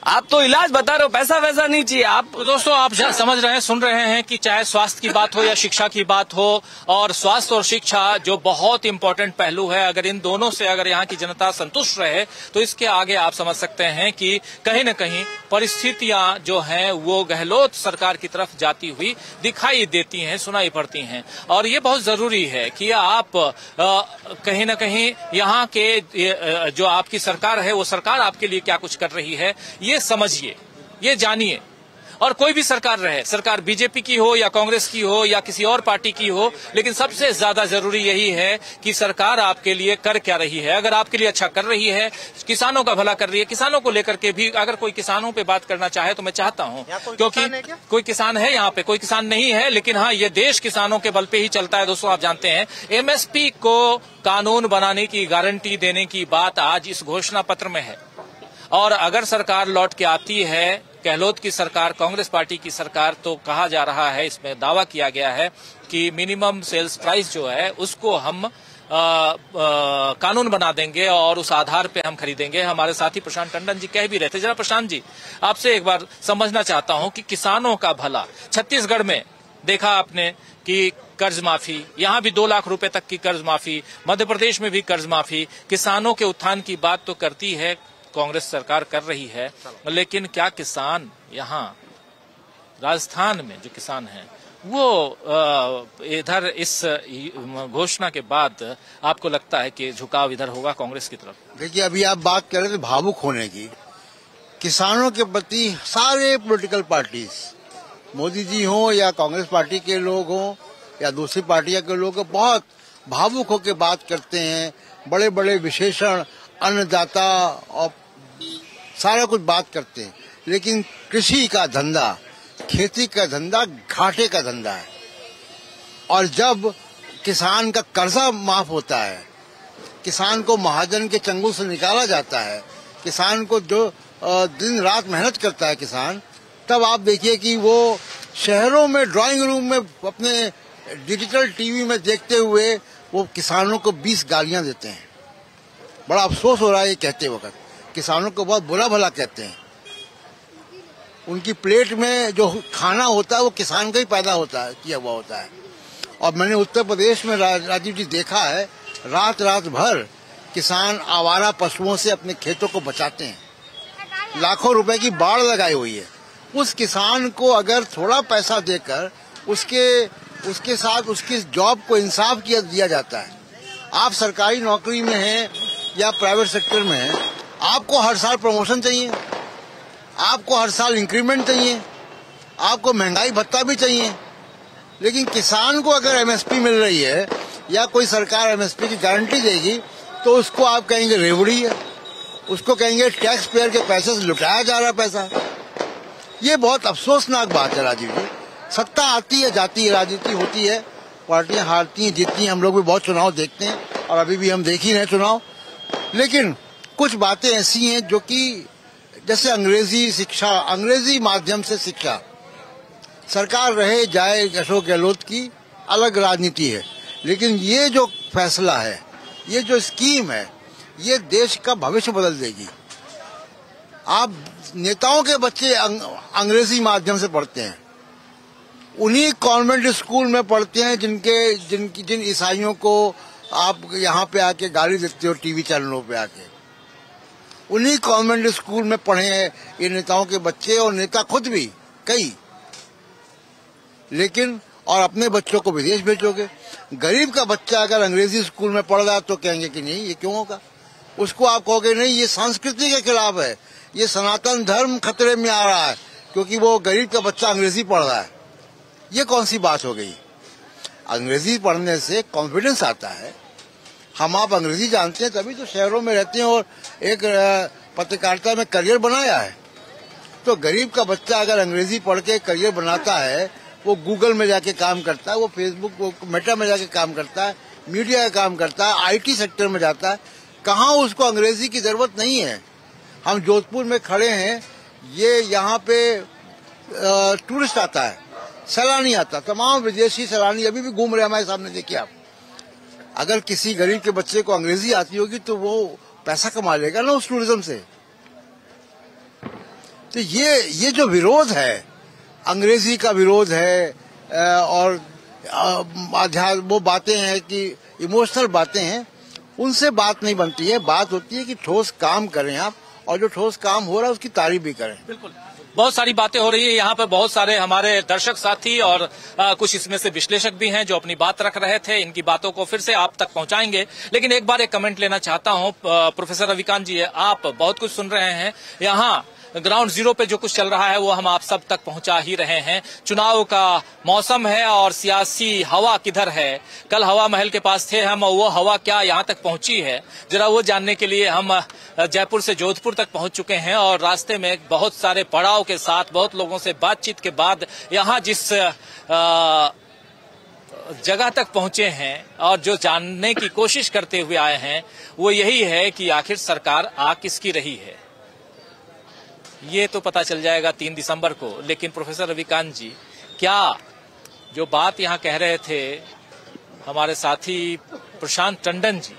आप तो इलाज बता रहे हो, पैसा वैसा नहीं चाहिए। आप तो दोस्तों, आप समझ रहे हैं, सुन रहे हैं कि चाहे स्वास्थ्य की बात हो या शिक्षा की बात हो, और स्वास्थ्य और शिक्षा जो बहुत इंपॉर्टेंट पहलू है, अगर इन दोनों से अगर यहाँ की जनता संतुष्ट रहे तो इसके आगे आप समझ सकते हैं कि कहीं न कहीं परिस्थितियां जो हैं वो गहलोत सरकार की तरफ जाती हुई दिखाई देती हैं, सुनाई पड़ती हैं। और ये बहुत जरूरी है कि आप कहीं न कहीं यहाँ के जो आपकी सरकार है वो सरकार आपके लिए क्या कुछ कर रही है ये समझिए, ये जानिए। और कोई भी सरकार रहे, सरकार बीजेपी की हो या कांग्रेस की हो या किसी और पार्टी की हो, लेकिन सबसे ज्यादा जरूरी यही है कि सरकार आपके लिए कर क्या रही है। अगर आपके लिए अच्छा कर रही है, किसानों का भला कर रही है, किसानों को लेकर के भी अगर कोई किसानों पे बात करना चाहे तो मैं चाहता हूं, क्योंकि कोई किसान है यहाँ पे, कोई किसान नहीं है, लेकिन हाँ, ये देश किसानों के बल पे ही चलता है। दोस्तों, आप जानते हैं एमएसपी को कानून बनाने की गारंटी देने की बात आज इस घोषणा पत्र में है। और अगर सरकार लौट के आती है, गहलोत की सरकार, कांग्रेस पार्टी की सरकार, तो कहा जा रहा है, इसमें दावा किया गया है कि मिनिमम सेल्स प्राइस जो है उसको हम कानून बना देंगे और उस आधार पे हम खरीदेंगे। हमारे साथी प्रशांत टंडन जी कह भी रहे थे। जरा प्रशांत जी, आपसे एक बार समझना चाहता हूं कि किसानों का भला, छत्तीसगढ़ में देखा आपने कि कर्ज माफी, यहाँ भी 2 लाख रुपए तक की कर्ज माफी, मध्य प्रदेश में भी कर्ज माफी, किसानों के उत्थान की बात तो करती है कांग्रेस सरकार कर रही है, लेकिन क्या किसान यहाँ राजस्थान में जो किसान हैं वो इधर इस घोषणा के बाद आपको लगता है कि झुकाव इधर होगा कांग्रेस की तरफ? देखिए, अभी आप बात कर रहे थे भावुक होने की। किसानों के प्रति सारे पॉलिटिकल पार्टीज, मोदी जी हों या कांग्रेस पार्टी के लोग हों या दूसरी पार्टियां के लोग, बहुत भावुक होकर बात करते हैं, बड़े बड़े विशेषण, अन्नदाता और सारा कुछ बात करते हैं। लेकिन कृषि का धंधा, खेती का धंधा घाटे का धंधा है। और जब किसान का कर्जा माफ होता है, किसान को महाजन के चंगुल से निकाला जाता है, किसान को जो दिन रात मेहनत करता है किसान, तब आप देखिए कि वो शहरों में ड्राइंग रूम में अपने डिजिटल टीवी में देखते हुए वो किसानों को 20 गालियां देते हैं। बड़ा अफसोस हो रहा है ये कहते वक्त, किसानों को बहुत बुरा भला कहते हैं। उनकी प्लेट में जो खाना होता है वो किसान का ही पैदा होता है, किया हुआ होता है। और मैंने उत्तर प्रदेश में राजीव जी देखा है, रात रात भर किसान आवारा पशुओं से अपने खेतों को बचाते हैं। लाखों रुपए की बाढ़ लगाई हुई है। उस किसान को अगर थोड़ा पैसा देकर उसके साथ उसकी जॉब को इंसाफ दिया जाता है। आप सरकारी नौकरी में हैं या प्राइवेट सेक्टर में हैं, आपको हर साल प्रमोशन चाहिए, आपको हर साल इंक्रीमेंट चाहिए, आपको महंगाई भत्ता भी चाहिए। लेकिन किसान को अगर एमएसपी मिल रही है या कोई सरकार एमएसपी की गारंटी देगी तो उसको आप कहेंगे रेवड़ी है, उसको कहेंगे टैक्स पेयर के पैसे से लुटाया जा रहा पैसा। ये बहुत अफसोसनाक बात है राजीव जी। सत्ता आती है जाती है, राजनीति होती है, पार्टियां हारती हैं जीतती हैं। हम लोग भी बहुत चुनाव देखते हैं और अभी भी हम देख ही रहे चुनाव। लेकिन कुछ बातें ऐसी हैं जो कि जैसे अंग्रेजी शिक्षा, अंग्रेजी माध्यम से शिक्षा, सरकार रहे जाए अशोक गहलोत की अलग राजनीति है, लेकिन ये जो फैसला है, ये जो स्कीम है, ये देश का भविष्य बदल देगी। आप नेताओं के बच्चे अंग्रेजी माध्यम से पढ़ते हैं, उन्हीं कॉन्वेंट स्कूल में पढ़ते हैं जिन ईसाइयों को आप यहाँ पे आके गाली देते हो टीवी चैनलों पे आके। उन्हीं कॉन्वेंट स्कूल में पढ़े हैं ये नेताओं के बच्चे और नेता खुद भी कई। लेकिन और अपने बच्चों को विदेश भेजोगे। गरीब का बच्चा अगर अंग्रेजी स्कूल में पढ़ रहा है तो कहेंगे कि नहीं, ये क्यों होगा। उसको आप कहोगे नहीं, ये संस्कृति के खिलाफ है, ये सनातन धर्म खतरे में आ रहा है क्योंकि वो गरीब का बच्चा अंग्रेजी पढ़ रहा है। ये कौन सी बात हो गई। अंग्रेजी पढ़ने से कॉन्फिडेंस आता है। हम आप अंग्रेजी जानते हैं तभी तो शहरों में रहते हैं और एक पत्रकारिता में करियर बनाया है। तो गरीब का बच्चा अगर अंग्रेजी पढ़ के करियर बनाता है, वो गूगल में जाके काम करता है, वो फेसबुक, वो मेटा में जाके काम करता है, मीडिया का काम करता है, आईटी सेक्टर में जाता है, कहाँ उसको अंग्रेजी की जरूरत नहीं है। हम जोधपुर में खड़े हैं, ये यहाँ पे टूरिस्ट आता है, सैलानी आता, तमाम विदेशी सैलानी अभी भी घूम रहे हमारे सामने। देखिए आप, अगर किसी गरीब के बच्चे को अंग्रेजी आती होगी तो वो पैसा कमा लेगा ना उस टूरिज्म से। तो ये जो विरोध है, अंग्रेजी का विरोध है और वो बातें हैं कि इमोशनल बातें हैं, उनसे बात नहीं बनती है। बात होती है कि ठोस काम करें आप, और जो ठोस काम हो रहा है उसकी तारीफ भी करें। बिल्कुल, बहुत सारी बातें हो रही है यहाँ पे। बहुत सारे हमारे दर्शक साथी और कुछ इसमें से विश्लेषक भी हैं जो अपनी बात रख रहे थे। इनकी बातों को फिर से आप तक पहुंचाएंगे, लेकिन एक बार एक कमेंट लेना चाहता हूँ। प्रोफेसर रविकांत जी, आप बहुत कुछ सुन रहे हैं, यहाँ ग्राउंड जीरो पे जो कुछ चल रहा है वो हम आप सब तक पहुंचा ही रहे हैं। चुनाव का मौसम है और सियासी हवा किधर है। कल हवा महल के पास थे हम, और वो हवा क्या यहाँ तक पहुंची है, जरा वो जानने के लिए हम जयपुर से जोधपुर तक पहुंच चुके हैं। और रास्ते में बहुत सारे पड़ाव के साथ, बहुत लोगों से बातचीत के बाद यहाँ जिस जगह तक पहुंचे हैं और जो जानने की कोशिश करते हुए आए हैं, वो यही है कि आखिर सरकार आ किसकी रही है। ये तो पता चल जाएगा 3 दिसंबर को। लेकिन प्रोफेसर रविकांत जी, क्या जो बात यहाँ कह रहे थे हमारे साथी प्रशांत टंडन जी,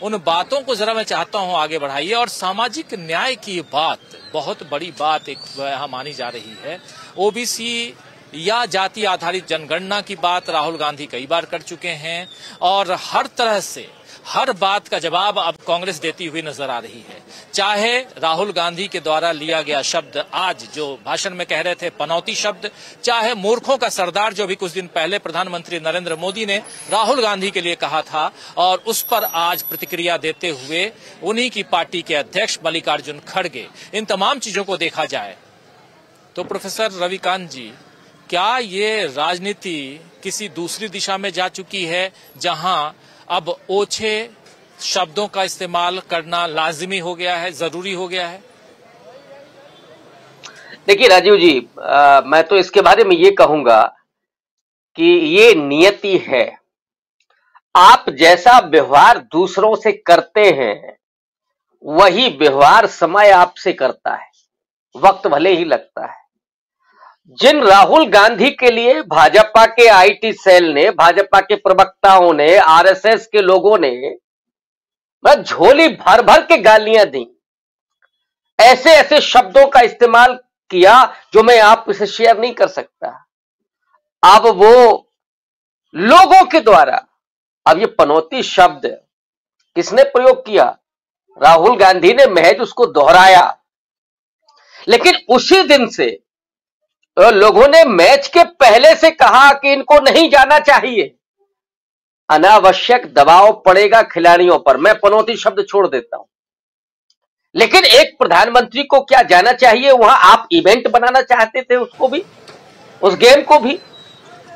उन बातों को जरा मैं चाहता हूँ आगे बढ़ाइए। और सामाजिक न्याय की बात, बहुत बड़ी बात एक यहाँ मानी जा रही है। ओबीसी या जाति आधारित जनगणना की बात राहुल गांधी कई बार कर चुके हैं और हर तरह से हर बात का जवाब अब कांग्रेस देती हुई नजर आ रही है। चाहे राहुल गांधी के द्वारा लिया गया शब्द आज जो भाषण में कह रहे थे पनौती शब्द, चाहे मूर्खों का सरदार जो भी कुछ दिन पहले प्रधानमंत्री नरेंद्र मोदी ने राहुल गांधी के लिए कहा था, और उस पर आज प्रतिक्रिया देते हुए उन्हीं की पार्टी के अध्यक्ष मल्लिकार्जुन खड़गे, इन तमाम चीजों को देखा जाए तो प्रोफेसर रविकांत जी, क्या ये राजनीति किसी दूसरी दिशा में जा चुकी है जहां अब ओछे शब्दों का इस्तेमाल करना लाजिमी हो गया है, जरूरी हो गया है? देखिए राजीव जी, मैं तो इसके बारे में ये कहूंगा कि ये नियति है। आप जैसा व्यवहार दूसरों से करते हैं वही व्यवहार समय आपसे करता है, वक्त भले ही लगता है। जिन राहुल गांधी के लिए भाजपा के आईटी सेल ने, भाजपा के प्रवक्ताओं ने, आरएसएस के लोगों ने झोली भर भर के गालियां दी, ऐसे ऐसे शब्दों का इस्तेमाल किया जो मैं आपसे शेयर नहीं कर सकता। अब वो लोगों के द्वारा अब ये पनौती शब्द किसने प्रयोग किया? राहुल गांधी ने महज उसको दोहराया, लेकिन उसी दिन से लोगों ने मैच के पहले से कहा कि इनको नहीं जाना चाहिए, अनावश्यक दबाव पड़ेगा खिलाड़ियों पर। मैं पनौती शब्द छोड़ देता हूं, लेकिन एक प्रधानमंत्री को क्या जाना चाहिए? वहां आप इवेंट बनाना चाहते थे उसको भी, उस गेम को भी।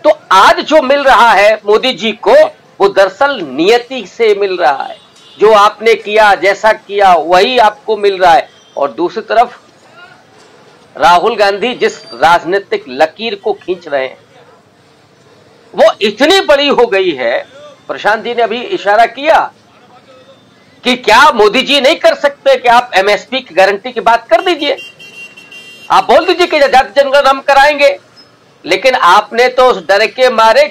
तो आज जो मिल रहा है मोदी जी को, वो दरअसल नियति से मिल रहा है। जो आपने किया, जैसा किया वही आपको मिल रहा है। और दूसरी तरफ राहुल गांधी जिस राजनीतिक लकीर को खींच रहे हैं वो इतनी बड़ी हो गई है। प्रशांत जी ने अभी इशारा किया कि क्या मोदी जी नहीं कर सकते कि आप एमएसपी की गारंटी की बात कर दीजिए, आप बोल दीजिए कि जाति जनगणना हम कराएंगे, लेकिन आपने तो उस डर के मारे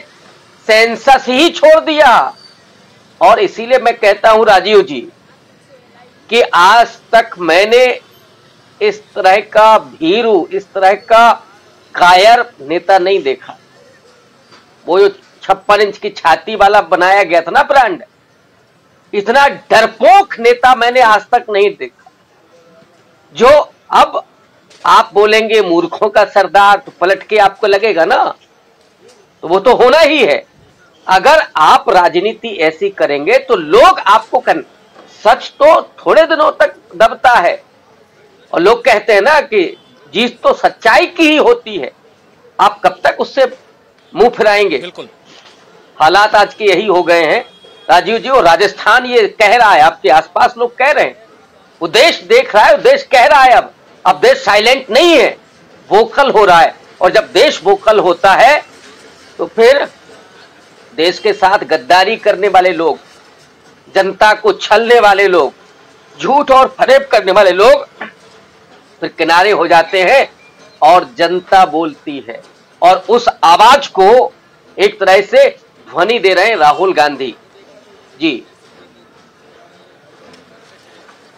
सेंसस ही छोड़ दिया। और इसीलिए मैं कहता हूं राजीव जी कि आज तक मैंने इस तरह का भीरू, इस तरह का कायर नेता नहीं देखा। वो जो 56 इंच की छाती वाला बनाया गया था ना ब्रांड, इतना डरपोक नेता मैंने आज तक नहीं देखा। जो अब आप बोलेंगे मूर्खों का सरदार, तो पलट के आपको लगेगा ना, तो वो तो होना ही है। अगर आप राजनीति ऐसी करेंगे तो लोग आपको सच तो थोड़े दिनों तक दबता है, और लोग कहते हैं ना कि जीत तो सच्चाई की ही होती है, आप कब तक उससे मुंह फिराएंगे? बिल्कुल, हालात आज के यही हो गए हैं राजीव जी। और राजस्थान ये कह रहा है, आपके आसपास लोग कह रहे हैं, वो देश देख रहा है, देश कह रहा है अब देश साइलेंट नहीं है, वोकल हो रहा है। और जब देश वोकल होता है तो फिर देश के साथ गद्दारी करने वाले लोग, जनता को छलने वाले लोग, झूठ और फरेब करने वाले लोग फिर किनारे हो जाते हैं और जनता बोलती है। और उस आवाज को एक तरह से ध्वनि दे रहे हैं राहुल गांधी जी।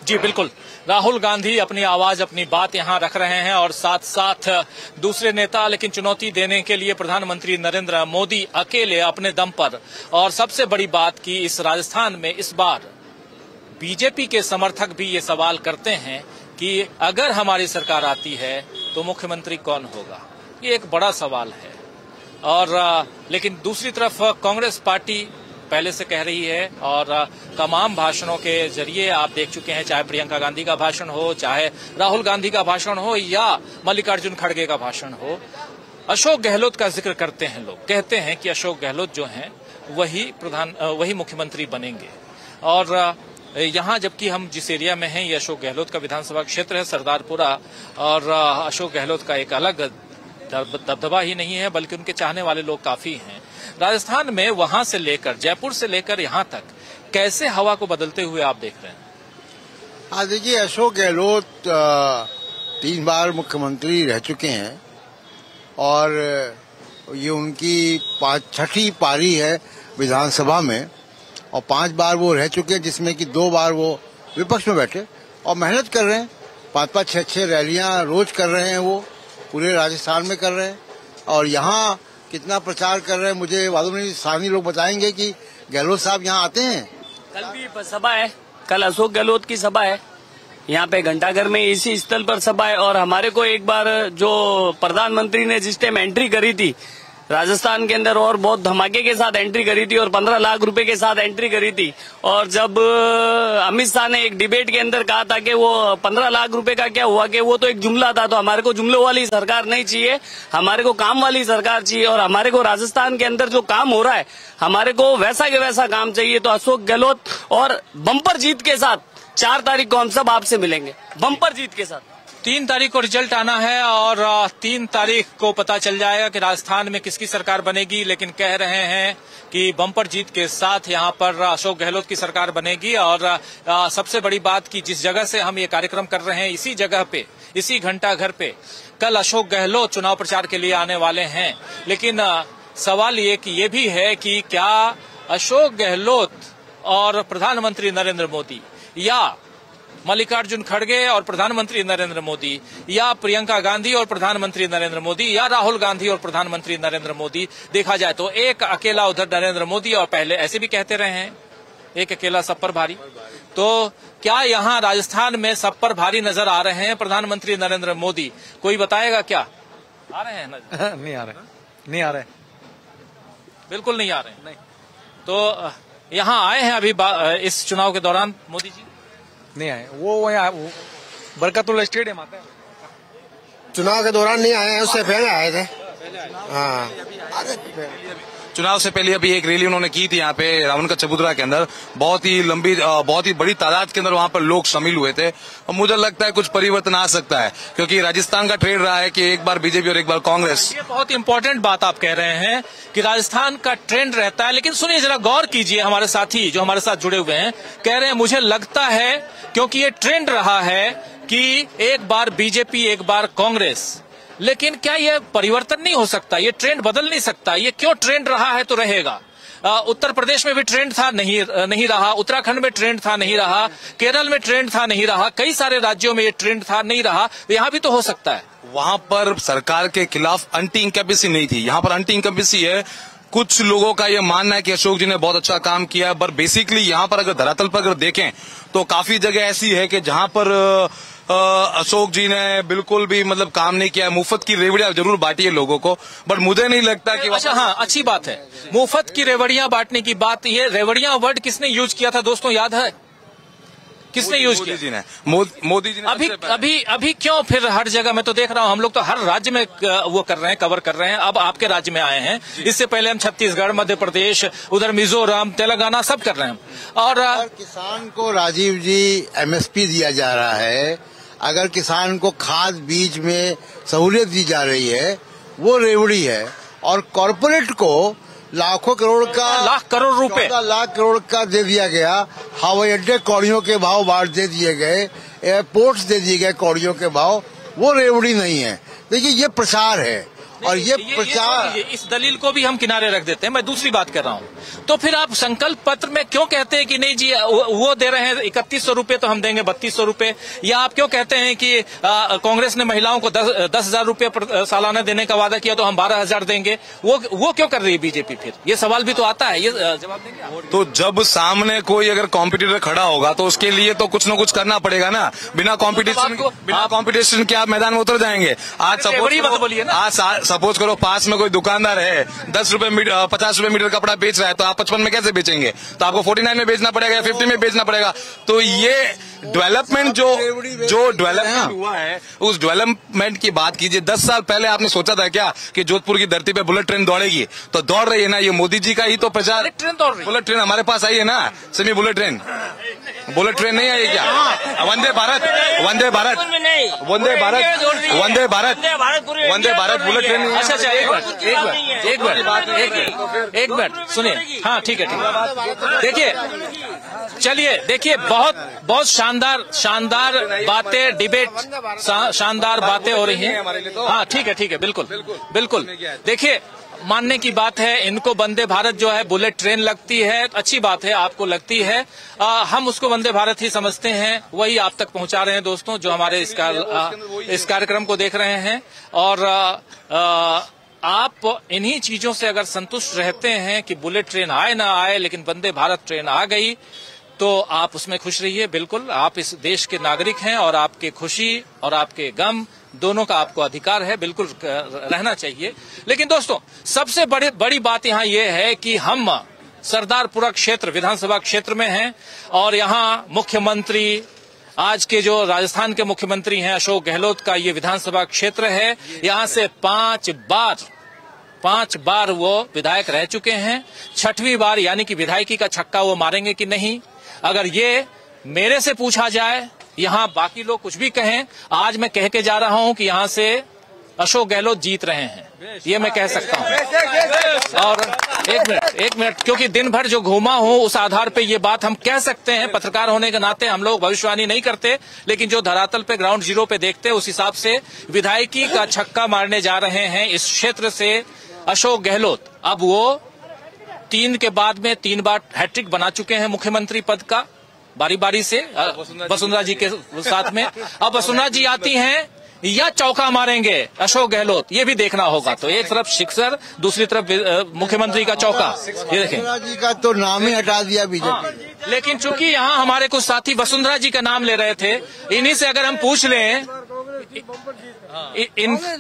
जी बिल्कुल, राहुल गांधी अपनी आवाज, अपनी बात यहां रख रहे हैं, और साथ साथ दूसरे नेता, लेकिन चुनौती देने के लिए प्रधानमंत्री नरेंद्र मोदी अकेले अपने दम पर। और सबसे बड़ी बात कि इस राजस्थान में इस बार बीजेपी के समर्थक भी ये सवाल करते हैं कि अगर हमारी सरकार आती है तो मुख्यमंत्री कौन होगा? ये एक बड़ा सवाल है। और लेकिन दूसरी तरफ कांग्रेस पार्टी पहले से कह रही है, और तमाम भाषणों के जरिए आप देख चुके हैं, चाहे प्रियंका गांधी का भाषण हो, चाहे राहुल गांधी का भाषण हो, या मल्लिकार्जुन खड़गे का भाषण हो, अशोक गहलोत का जिक्र करते हैं लोग। कहते हैं कि अशोक गहलोत जो हैं वही मुख्यमंत्री बनेंगे। और यहाँ जबकि हम जिस एरिया में हैं ये अशोक गहलोत का विधानसभा क्षेत्र है, सरदारपुरा, और अशोक गहलोत का एक अलग दबदबा ही नहीं है, बल्कि उनके चाहने वाले लोग काफी हैं। राजस्थान में वहां से लेकर, जयपुर से लेकर यहाँ तक कैसे हवा को बदलते हुए आप देख रहे हैं? हाँ देखिए, अशोक गहलोत 3 बार मुख्यमंत्री रह चुके हैं, और ये उनकी 6ठी पारी है विधानसभा में, और 5 बार वो रह चुके हैं, जिसमें कि 2 बार वो विपक्ष में बैठे और मेहनत कर रहे हैं। 5-5, 6-6 रैलियां रोज कर रहे हैं, वो पूरे राजस्थान में कर रहे हैं। और यहाँ कितना प्रचार कर रहे हैं मुझे मालूम नहीं, स्थानीय लोग बताएंगे कि गहलोत साहब यहाँ आते हैं कल भी सभा है, कल अशोक गहलोत की सभा है यहाँ पे घंटाघर में, इसी स्थल पर सभा है। और हमारे को एक बार जो प्रधानमंत्री ने जिस टाइम एंट्री करी थी राजस्थान के अंदर, और बहुत धमाके के साथ एंट्री करी थी और 15 लाख रुपए के साथ एंट्री करी थी, और जब अमित शाह ने एक डिबेट के अंदर कहा था कि वो 15 लाख रुपए का क्या हुआ, कि वो तो एक जुमला था, तो हमारे को जुमलों वाली सरकार नहीं चाहिए, हमारे को काम वाली सरकार चाहिए। और हमारे को राजस्थान के अंदर जो काम हो रहा है हमारे को वैसा के वैसा काम चाहिए। तो अशोक गहलोत और बम्पर जीत के साथ 4 तारीख को हम सब आपसे मिलेंगे, बम्पर जीत के साथ। 3 तारीख को रिजल्ट आना है और 3 तारीख को पता चल जाएगा कि राजस्थान में किसकी सरकार बनेगी, लेकिन कह रहे हैं कि बम्पर जीत के साथ यहां पर अशोक गहलोत की सरकार बनेगी। और सबसे बड़ी बात कि जिस जगह से हम ये कार्यक्रम कर रहे हैं, इसी जगह पे, इसी घंटाघर पे कल अशोक गहलोत चुनाव प्रचार के लिए आने वाले हैं। लेकिन सवाल ये भी है कि क्या अशोक गहलोत और प्रधानमंत्री नरेंद्र मोदी, या मल्लिकार्जुन खड़गे और प्रधानमंत्री नरेंद्र मोदी, या प्रियंका गांधी और प्रधानमंत्री नरेंद्र मोदी, या राहुल गांधी और प्रधानमंत्री नरेंद्र मोदी, देखा जाए तो एक अकेला उधर नरेंद्र मोदी, और पहले ऐसे भी कहते रहे हैं एक अकेला सब पर भारी। तो क्या यहाँ राजस्थान में सब पर भारी नजर आ रहे हैं प्रधानमंत्री नरेंद्र मोदी? कोई बताएगा क्या? आ रहे हैं नजर? नहीं आ रहे, बिल्कुल नहीं आ रहे। नहीं। तो यहाँ आए हैं अभी इस चुनाव के दौरान मोदी जी? नहीं आए, वो यहाँ बरकतुल्ला स्टेडियम आता है। चुनाव के दौरान नहीं आए हैं, उससे पहले आए थे। हाँ, चुनाव से पहले अभी एक रैली उन्होंने की थी यहाँ पे रावण का चबूतरा के अंदर, बहुत ही लंबी, बहुत ही बड़ी तादाद के अंदर वहाँ पर लोग शामिल हुए थे। और मुझे लगता है कुछ परिवर्तन आ सकता है, क्योंकि राजस्थान का ट्रेंड रहा है कि एक बार बीजेपी और एक बार कांग्रेस। ये बहुत इंपॉर्टेंट बात आप कह रहे हैं कि राजस्थान का ट्रेंड रहता है, लेकिन सुनिए जरा गौर कीजिए, हमारे साथी जो हमारे साथ जुड़े हुए हैं कह रहे हैं मुझे लगता है क्योंकि ये ट्रेंड रहा है कि एक बार बीजेपी एक बार कांग्रेस, लेकिन क्या ये परिवर्तन नहीं हो सकता? ये ट्रेंड बदल नहीं सकता? ये क्यों ट्रेंड रहा है तो रहेगा? उत्तर प्रदेश में भी ट्रेंड था, नहीं रहा। उत्तराखंड में ट्रेंड था, नहीं रहा। केरल में ट्रेंड था, नहीं रहा। कई सारे राज्यों में ये ट्रेंड था, नहीं रहा। यहाँ भी तो हो सकता है। वहां पर सरकार के खिलाफ एंटी इनकम्बेंसी नहीं थी, यहाँ पर एंटी इनकम्बेंसी है। कुछ लोगों का ये मानना है कि अशोक जी ने बहुत अच्छा काम किया, पर बेसिकली यहाँ पर अगर धरातल पर अगर देखें तो काफी जगह ऐसी है कि जहाँ पर अशोक जी ने बिल्कुल भी मतलब काम नहीं किया है। मुफ्त की रेवड़ियां जरूर बांटी है लोगों को, बट मुझे नहीं लगता कि अच्छा, हाँ, अच्छी बात है मुफ्त की रेवड़ियां बांटने की बात। ये रेवड़ियां वर्ड किसने यूज किया था दोस्तों, याद है? किसने यूज किया? मोदी जी ने। मोदी जी ने। अभी क्यों फिर हर जगह? मैं तो देख रहा हूँ हम लोग तो हर राज्य में वो कर रहे हैं, कवर कर रहे हैं। अब आपके राज्य में आए हैं, इससे पहले हम छत्तीसगढ़, मध्य प्रदेश, उधर मिजोरम, तेलंगाना सब कर रहे हैं। और किसान को राजीव जी एमएसपी दिया जा रहा है, अगर किसान को खाद बीज में सहूलियत दी जा रही है वो रेवड़ी है, और कॉरपोरेट को लाखों करोड़ का, लाख करोड़ रुपए, लाख करोड़ का दे दिया गया। हवाई अड्डे कौड़ियों के भाव बांट दे दिए गए, एयरपोर्ट्स दे दिए गए कौड़ियों के भाव। वो रेवड़ी नहीं है। देखिए ये प्रचार है, और ये प्रचार, इस दलील को भी हम किनारे रख देते हैं। मैं दूसरी बात कर रहा हूँ, तो फिर आप संकल्प पत्र में क्यों कहते हैं कि नहीं जी वो दे रहे हैं 3100 रुपए तो हम देंगे 3200 रुपए? या आप क्यों कहते हैं कि कांग्रेस ने महिलाओं को 10,000 रुपए सालाना देने का वादा किया तो हम 12,000 देंगे? वो क्यों कर रही है बीजेपी? फिर ये सवाल भी तो आता है, ये जवाब देंगे आप? तो जब सामने कोई अगर कॉम्पिटिटर खड़ा होगा तो उसके लिए तो कुछ न कुछ करना पड़ेगा ना। बिना कॉम्पिटिशन के आप मैदान में उतर जाएंगे? आज सपोज करो पास में कोई दुकानदार है 10 रुपए 50 रुपए मीटर कपड़ा बेच रहा है, तो आप 55 में कैसे बेचेंगे? तो आपको 49 में बेचना पड़ेगा या 50 में बेचना पड़ेगा। तो ये डेवलपमेंट जो डेवलपमेंट हुआ है, उस डेवलपमेंट की बात कीजिए। 10 साल पहले आपने सोचा था क्या कि जोधपुर की धरती पे बुलेट ट्रेन दौड़ेगी? तो दौड़ रही है ना। ये मोदी जी का ही तो प्रचार। बुलेट ट्रेन हमारे पास आई है ना, semi bullet train. Bullet train नहीं आई क्या? Vande Bharat, Vande Bharat, Vande Bharat, Vande Bharat, Vande Bharat bullet train. अच्छा, एक मिनट सुनिए। हाँ, ठीक है। देखिए, चलिए, देखिए, बहुत शानदार बातें, डिबेट, शानदार बातें हो रही हैं। हाँ, ठीक है, बिल्कुल। देखिए, मानने की बात है, इनको वंदे भारत जो है बुलेट ट्रेन लगती है, अच्छी बात है, आपको लगती है। हम उसको वंदे भारत ही समझते हैं, वही आप तक पहुंचा रहे हैं दोस्तों जो हमारे इस कार्यक्रम को देख रहे हैं। और आप इन्हीं चीजों से अगर संतुष्ट रहते हैं कि बुलेट ट्रेन आए ना आए, लेकिन वंदे भारत ट्रेन आ गई, तो आप उसमें खुश रहिए। बिल्कुल, आप इस देश के नागरिक हैं और आपके खुशी और आपके गम दोनों का आपको अधिकार है, बिल्कुल रहना चाहिए। लेकिन दोस्तों, सबसे बड़ी बात यहाँ ये है कि हम सरदारपुरा क्षेत्र विधानसभा क्षेत्र में हैं और यहाँ मुख्यमंत्री, आज के जो राजस्थान के मुख्यमंत्री हैं अशोक गहलोत का ये विधानसभा क्षेत्र है। यहाँ से 5 बार वो विधायक रह चुके हैं। 6वीं बार यानी कि विधायकी का छक्का वो मारेंगे कि नहीं, अगर ये मेरे से पूछा जाए, यहाँ बाकी लोग कुछ भी कहें, आज मैं कह के जा रहा हूं कि यहाँ से अशोक गहलोत जीत रहे हैं, ये मैं कह सकता हूं। और एक मिनट, क्योंकि दिन भर जो घूमा हूं उस आधार पे ये बात हम कह सकते हैं। पत्रकार होने के नाते हम लोग भविष्यवाणी नहीं करते, लेकिन जो धरातल पे ग्राउंड जीरो पे देखते हैं उस हिसाब से विधायकी का छक्का मारने जा रहे हैं इस क्षेत्र से अशोक गहलोत। अब वो 3 के बाद में 3 बार हैट्रिक बना चुके हैं मुख्यमंत्री पद का, बारी बारी से वसुंधरा जी के साथ में। अब वसुंधरा जी आती हैं या चौका मारेंगे अशोक गहलोत, ये भी देखना होगा। तो एक तरफ सिक्सर, दूसरी तरफ मुख्यमंत्री का चौका। ये देखें, वसुंधरा जी का तो नाम ही हटा दिया बीजेपी। लेकिन चूंकि यहाँ हमारे कुछ साथी वसुंधरा जी का नाम ले रहे थे, इन्हीं से अगर हम पूछ लें,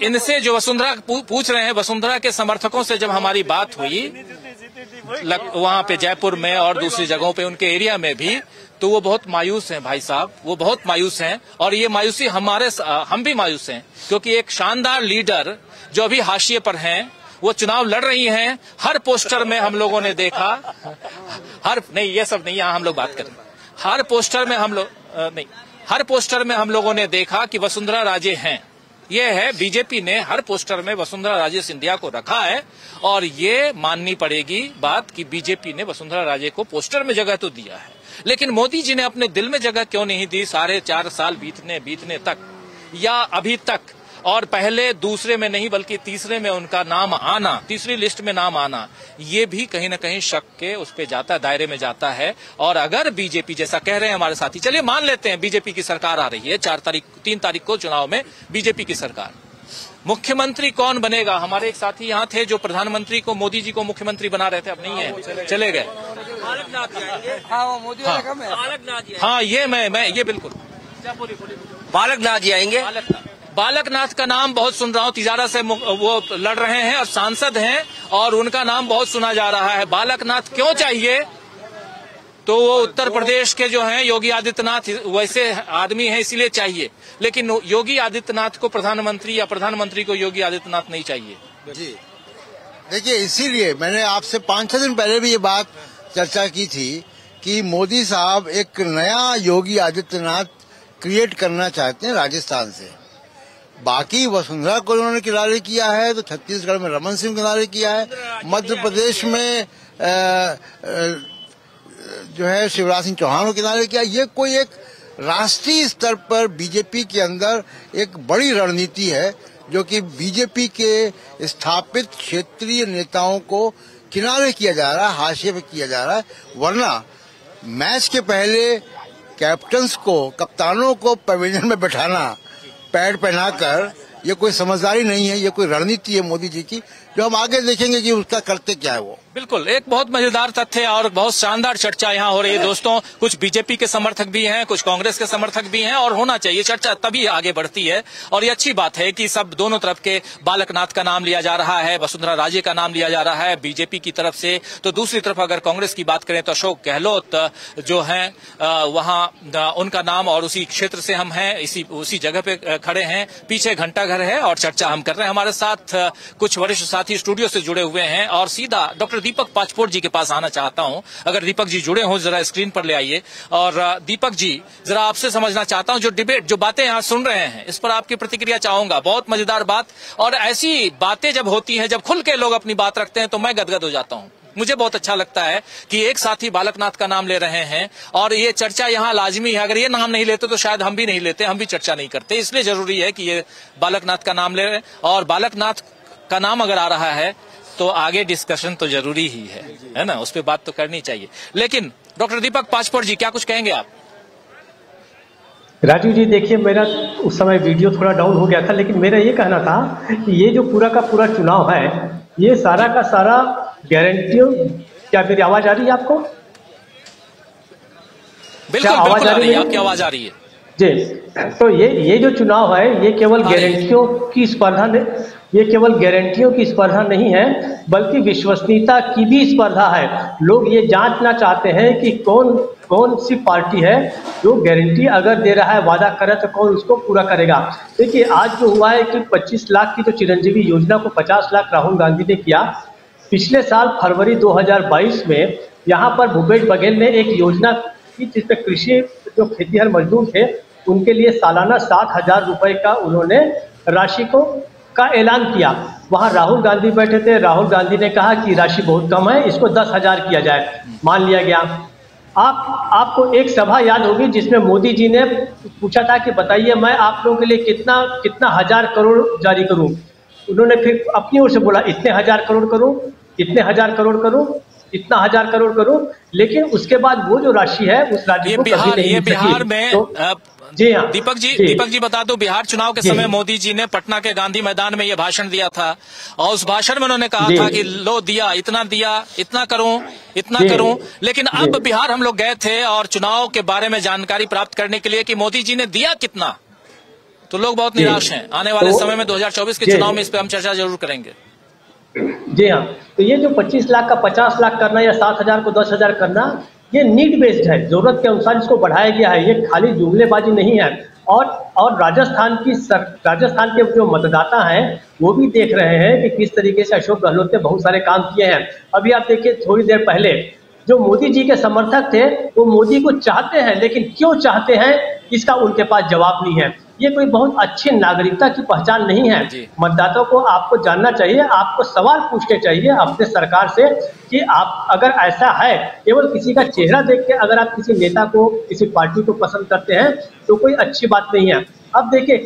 इनसे जो वसुंधरा पूछ रहे हैं, वसुंधरा के समर्थकों से जब हमारी बात हुई वहां पे जयपुर में और दूसरी जगहों पे उनके एरिया में भी, तो वो बहुत मायूस हैं भाई साहब, वो बहुत मायूस हैं। और ये मायूसी हम भी मायूस हैं, क्योंकि एक शानदार लीडर जो अभी हाशिए पर हैं, वो चुनाव लड़ रही हैं। हर पोस्टर में हम लोगों ने देखा, नहीं ये सब नहीं, यहाँ हम लोग बात करें। हर पोस्टर में हम लोगों ने देखा कि वसुंधरा राजे हैं। ये है, बीजेपी ने हर पोस्टर में वसुंधरा राजे सिंधिया को रखा है और ये माननी पड़ेगी बात कि बीजेपी ने वसुंधरा राजे को पोस्टर में जगह तो दिया है, लेकिन मोदी जी ने अपने दिल में जगह क्यों नहीं दी 4.5 साल बीतने तक, या अभी तक। और पहले दूसरे में नहीं बल्कि तीसरे में उनका नाम आना, तीसरी लिस्ट में नाम आना, ये भी कहीं न कहीं शक के उस पे जाता, दायरे में जाता है। और अगर बीजेपी, जैसा कह रहे हैं हमारे साथी, चलिए मान लेते हैं बीजेपी की सरकार आ रही है 3 तारीख को चुनाव में बीजेपी की सरकार, मुख्यमंत्री कौन बनेगा? हमारे एक साथी यहाँ थे जो प्रधानमंत्री को, मोदी जी को मुख्यमंत्री बना रहे थे, अब नहीं है, चले गए। हाँ, ये बिल्कुल बालकनाथ जी आएंगे। बालकनाथ का नाम बहुत सुन रहा हूँ, तिजारा से वो लड़ रहे हैं और सांसद हैं और उनका नाम बहुत सुना जा रहा है। बालकनाथ क्यों चाहिए? तो वो उत्तर प्रदेश के जो हैं योगी आदित्यनाथ वैसे आदमी हैं, इसीलिए चाहिए। लेकिन योगी आदित्यनाथ को प्रधानमंत्री या प्रधानमंत्री को योगी आदित्यनाथ नहीं चाहिए। जी देखिए, इसीलिए मैंने आपसे 5-6 दिन पहले भी ये बात चर्चा की थी कि मोदी साहब एक नया योगी आदित्यनाथ क्रिएट करना चाहते हैं राजस्थान से। बाकी वसुंधरा को उन्होंने किनारे किया है, तो छत्तीसगढ़ में रमन सिंह किनारे किया है, मध्य प्रदेश में जो है शिवराज सिंह चौहान को किनारे किया। ये कोई एक राष्ट्रीय स्तर पर बीजेपी के अंदर एक बड़ी रणनीति है, जो कि बीजेपी के स्थापित क्षेत्रीय नेताओं को किनारे किया जा रहा है, हाशिए पे किया जा रहा है। वरना मैच के पहले कैप्टन्स को, कप्तानों को पवेलियन में बैठाना पैड पहनाकर, ये कोई समझदारी नहीं है, ये कोई रणनीति है मोदी जी की, जो हम आगे देखेंगे कि उसका करते क्या है वो। बिल्कुल, एक बहुत मजेदार तथ्य और बहुत शानदार चर्चा यहाँ हो रही है दोस्तों। कुछ बीजेपी के समर्थक भी हैं, कुछ कांग्रेस के समर्थक भी हैं, और होना चाहिए, चर्चा तभी आगे बढ़ती है। और ये अच्छी बात है कि सब दोनों तरफ के, बालकनाथ का नाम लिया जा रहा है, वसुंधरा राजे का नाम लिया जा रहा है बीजेपी की तरफ से। तो दूसरी तरफ अगर कांग्रेस की बात करें तो अशोक गहलोत जो है वहाँ उनका नाम, और उसी क्षेत्र से हम हैं, उसी जगह पे खड़े हैं, पीछे घंटाघर है और चर्चा हम कर रहे हैं। हमारे साथ कुछ वरिष्ठ साथी स्टूडियो से जुड़े हुए हैं और सीधा डॉक्टर दीपक पाचपोर जी के पास आना चाहता हूं। अगर दीपक जी जुड़े हों, जरा स्क्रीन पर ले आइए। और दीपक जी, जरा आपसे समझना चाहता हूं, जो डिबेट, जो बातें यहाँ सुन रहे हैं, इस पर आपकी प्रतिक्रिया चाहूंगा। बहुत मजेदार बात, और ऐसी बातें जब होती हैं, जब खुल के लोग अपनी बात रखते हैं, तो मैं गदगद हो जाता हूं। मुझे बहुत अच्छा लगता है कि एक साथी बालकनाथ का नाम ले रहे हैं और ये चर्चा यहाँ लाजमी है। अगर ये नाम नहीं लेते तो शायद हम भी नहीं लेते, हम भी चर्चा नहीं करते। इसलिए जरूरी है कि ये बालकनाथ का नाम ले रहे हैं, और बालकनाथ का नाम अगर आ रहा है तो आगे डिस्कशन तो जरूरी ही है ना, उस पर बात तो करनी चाहिए। लेकिन डॉक्टर दीपक पाचपोर जी, क्या कुछ कहेंगे आप? राजीव जी, देखिए, मेरा उस समय वीडियो थोड़ा डाउन हो गया था, लेकिन मेरा ये कहना था कि ये जो पूरा का पूरा चुनाव है, ये सारा का सारा गारंटी। क्या मेरी आवाज आ रही है आपको? बिल्कुल बिल्कुल आ रही है, आपकी आवाज आ रही है जी। तो ये जो चुनाव है ये केवल गारंटियों की स्पर्धा ये केवल गारंटियों की स्पर्धा नहीं है, बल्कि विश्वसनीयता की भी स्पर्धा है। लोग ये जांचना चाहते हैं कि कौन सी पार्टी है जो गारंटी अगर दे रहा है, वादा करे तो कौन उसको पूरा करेगा। देखिए आज जो हुआ है कि 25 लाख की जो चिरंजीवी योजना को 50 लाख राहुल गांधी ने किया। पिछले साल फरवरी 2022 में यहाँ पर भूपेश बघेल ने एक योजना की जिसमें कृषि जो खेतीहर मजदूर थे उनके लिए सालाना 7,000 रुपए का उन्होंने राशि का ऐलान किया। वहां राहुल गांधी बैठे थे। राहुल गांधी ने कहा कि राशि बहुत कम है, इसको 10,000 किया जाए, मान लिया गया। आपको एक सभा याद होगी जिसमें मोदी जी ने पूछा था कि बताइए मैं आप लोगों के लिए कितना 1,000 करोड़ जारी करूं। उन्होंने फिर अपनी ओर से बोला इतने 1,000 करोड़ करूं, इतने 1,000 करोड़ करूं, इतना 1,000 करोड़ करूं। लेकिन उसके बाद वो जो राशि है उस राशि को कभी नहीं मिल बिहार सकी। में तो, जी हाँ दीपक जी बता दो, बिहार चुनाव के समय मोदी जी ने पटना के गांधी मैदान में ये भाषण दिया था और उस भाषण में उन्होंने कहा था कि लो दिया, इतना करूं। लेकिन अब बिहार हम लोग गए थे और चुनाव के बारे में जानकारी प्राप्त करने के लिए कि मोदी जी ने दिया कितना, तो लोग बहुत निराश हैं। आने वाले समय में 2024 के चुनाव में इस पर हम चर्चा जरूर करेंगे। जी हाँ, तो ये जो 25 लाख का 50 लाख करना या 7,000 को 10,000 करना, ये नीड बेस्ड है, जरूरत के अनुसार इसको बढ़ाया गया है, ये खाली जुमलेबाजी नहीं है। और राजस्थान के जो मतदाता हैं वो भी देख रहे हैं कि किस तरीके से अशोक गहलोत ने बहुत सारे काम किए हैं। अभी आप देखिए थोड़ी देर पहले जो मोदी जी के समर्थक थे वो मोदी को चाहते हैं, लेकिन क्यों चाहते हैं इसका उनके पास जवाब नहीं है। ये कोई बहुत अच्छी नागरिकता की पहचान नहीं है। मतदाताओं को आपको जानना चाहिए, आपको सवाल पूछने चाहिए अपने सरकार से कि आप अगर ऐसा है, केवल किसी का चेहरा देख के अगर आप किसी नेता को, किसी पार्टी को पसंद करते हैं तो कोई अच्छी बात नहीं है। अब देखिए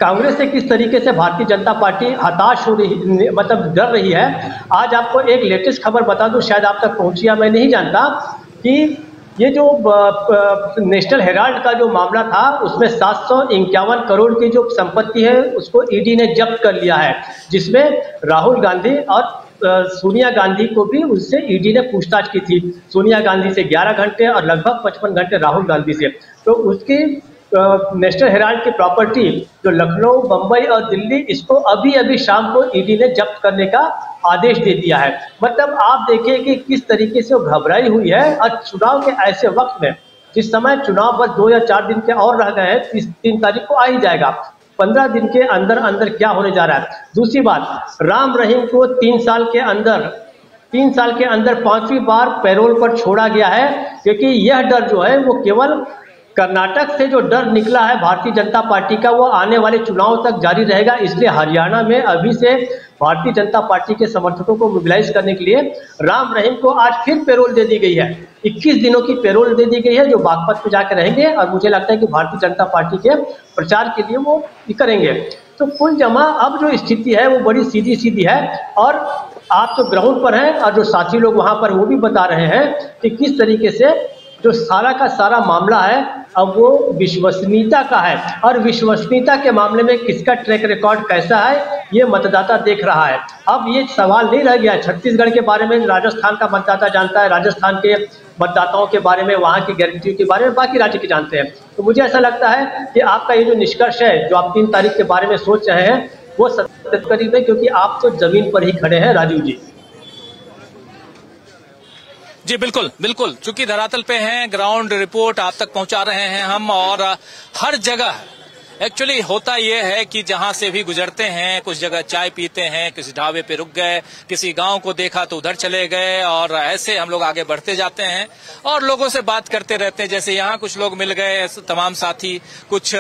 कांग्रेस से किस तरीके से भारतीय जनता पार्टी हताश हो रही, मतलब डर रही है। आज आपको एक लेटेस्ट खबर बता दूं, शायद आप तक पहुंची या मैं नहीं जानता, कि ये जो नेशनल हेराल्ड का जो मामला था उसमें 751 करोड़ की जो संपत्ति है उसको ईडी ने जब्त कर लिया है, जिसमें राहुल गांधी और सोनिया गांधी को भी उससे ईडी ने पूछताछ की थी। सोनिया गांधी से 11 घंटे और लगभग 55 घंटे राहुल गांधी से। तो उसकी नेशनल हेराल्ड की प्रॉपर्टी जो लखनऊ, बंबई और दिल्ली, इसको अभी शाम को ईडी ने जब्त करने का आदेश दे दिया है। मतलब आप देखिए कि किस तरीके से वो घबराई हुई है। और चुनाव के ऐसे वक्त में, जिस समय चुनाव बस 2 या 4 दिन के और रह गए हैं, 3 तारीख को आ ही जाएगा, 15 दिन के अंदर क्या होने जा रहा है। दूसरी बात, राम रहीम को 3 साल के अंदर 5वीं बार पैरोल पर छोड़ा गया है, क्योंकि यह डर जो है वो केवल कर्नाटक से जो डर निकला है भारतीय जनता पार्टी का, वो आने वाले चुनाव तक जारी रहेगा। इसलिए हरियाणा में अभी से भारतीय जनता पार्टी के समर्थकों को मोबिलाइज करने के लिए राम रहीम को आज फिर पैरोल दे दी गई है। 21 दिनों की पैरोल दे दी गई है, जो बागपत पे जाकर रहेंगे और मुझे लगता है कि भारतीय जनता पार्टी के प्रचार के लिए वो करेंगे। तो कुल जमा अब जो स्थिति है वो बड़ी सीधी है। और आप तो ग्राउंड पर हैं और जो साथी लोग वहां पर वो भी बता रहे हैं कि किस तरीके से जो सारा का सारा मामला है अब वो विश्वसनीयता का है। और विश्वसनीयता के मामले में किसका ट्रैक रिकॉर्ड कैसा है ये मतदाता देख रहा है। अब ये सवाल नहीं रह गया। छत्तीसगढ़ के बारे में राजस्थान का मतदाता जानता है, राजस्थान के मतदाताओं के बारे में, वहाँ की गारंटियों के बारे में बाकी राज्य के जानते हैं। तो मुझे ऐसा लगता है कि आपका ये जो निष्कर्ष है, जो आप 3 तारीख के बारे में सोच रहे हैं, वो सत्य करीब है, क्योंकि आप तो जमीन पर ही खड़े हैं राजीव जी। जी बिल्कुल, चूंकि धरातल पे हैं, ग्राउंड रिपोर्ट आप तक पहुंचा रहे हैं हम। और हर जगह एक्चुअली होता यह है कि जहां से भी गुजरते हैं, कुछ जगह चाय पीते हैं, किसी ढाबे पे रुक गए, किसी गांव को देखा तो उधर चले गए, और ऐसे हम लोग आगे बढ़ते जाते हैं और लोगों से बात करते रहते हैं। जैसे यहाँ कुछ लोग मिल गए, तमाम साथी, कुछ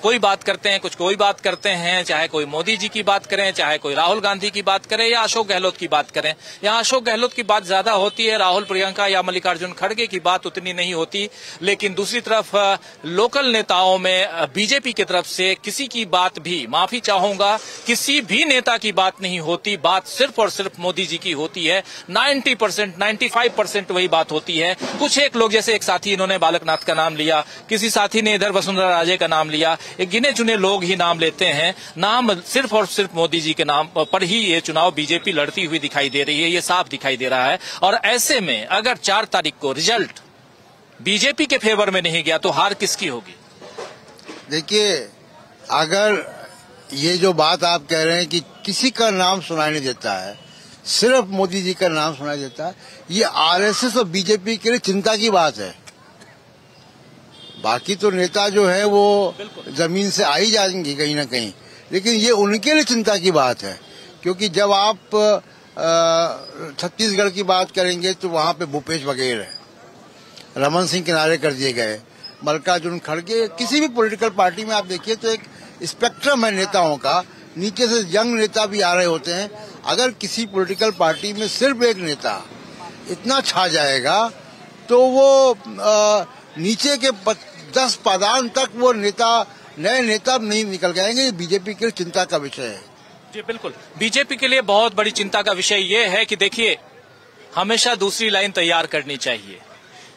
कोई बात करते हैं, कुछ कोई बात करते हैं, चाहे कोई मोदी जी की बात करें, चाहे कोई राहुल गांधी की बात करें या अशोक गहलोत की बात करें। यहाँ अशोक गहलोत की बात ज्यादा होती है, राहुल, प्रियंका या मल्लिकार्जुन खड़गे की बात उतनी नहीं होती। लेकिन दूसरी तरफ लोकल नेताओं में बीजेपी की तरफ से किसी की बात भी, माफी चाहूंगा, किसी भी नेता की बात नहीं होती। बात सिर्फ और सिर्फ मोदी जी की होती है। 90%, 95% वही बात होती है। कुछ एक लोग, जैसे एक साथी, इन्होंने बालकनाथ का नाम लिया, किसी साथी ने इधर वसुंधरा राजे का नाम लिया, एक गिने चुने लोग ही नाम लेते हैं। नाम सिर्फ और सिर्फ मोदी जी के नाम पर ही ये चुनाव बीजेपी लड़ती हुई दिखाई दे रही है, ये साफ दिखाई दे रहा है। और ऐसे में अगर 4 तारीख को रिजल्ट बीजेपी के फेवर में नहीं गया तो हार किसकी होगी? देखिए, अगर ये जो बात आप कह रहे हैं कि किसी का नाम सुनाई नहीं देता है, सिर्फ मोदी जी का नाम सुनाई देता है, ये आरएसएस और बीजेपी के लिए चिंता की बात है। बाकी तो नेता जो है वो जमीन से आ ही जाएंगे कहीं ना कहीं, लेकिन ये उनके लिए चिंता की बात है। क्योंकि जब आप छत्तीसगढ़ की बात करेंगे तो वहां पे भूपेश बघेल है, रमन सिंह किनारे कर दिए गए, मल्लिकार्जुन खड़गे। किसी भी पॉलिटिकल पार्टी में आप देखिए तो एक स्पेक्ट्रम है नेताओं का, नीचे से यंग नेता भी आ रहे होते हैं। अगर किसी पॉलिटिकल पार्टी में सिर्फ एक नेता इतना छा जाएगा तो वो नीचे के 10 पादान तक वो नेता, नए नेता नहीं निकल जाएंगे। ये बीजेपी के लिए चिंता का विषय है। जी बिल्कुल, बीजेपी के लिए बहुत बड़ी चिंता का विषय ये है कि देखिए, हमेशा दूसरी लाइन तैयार करनी चाहिए।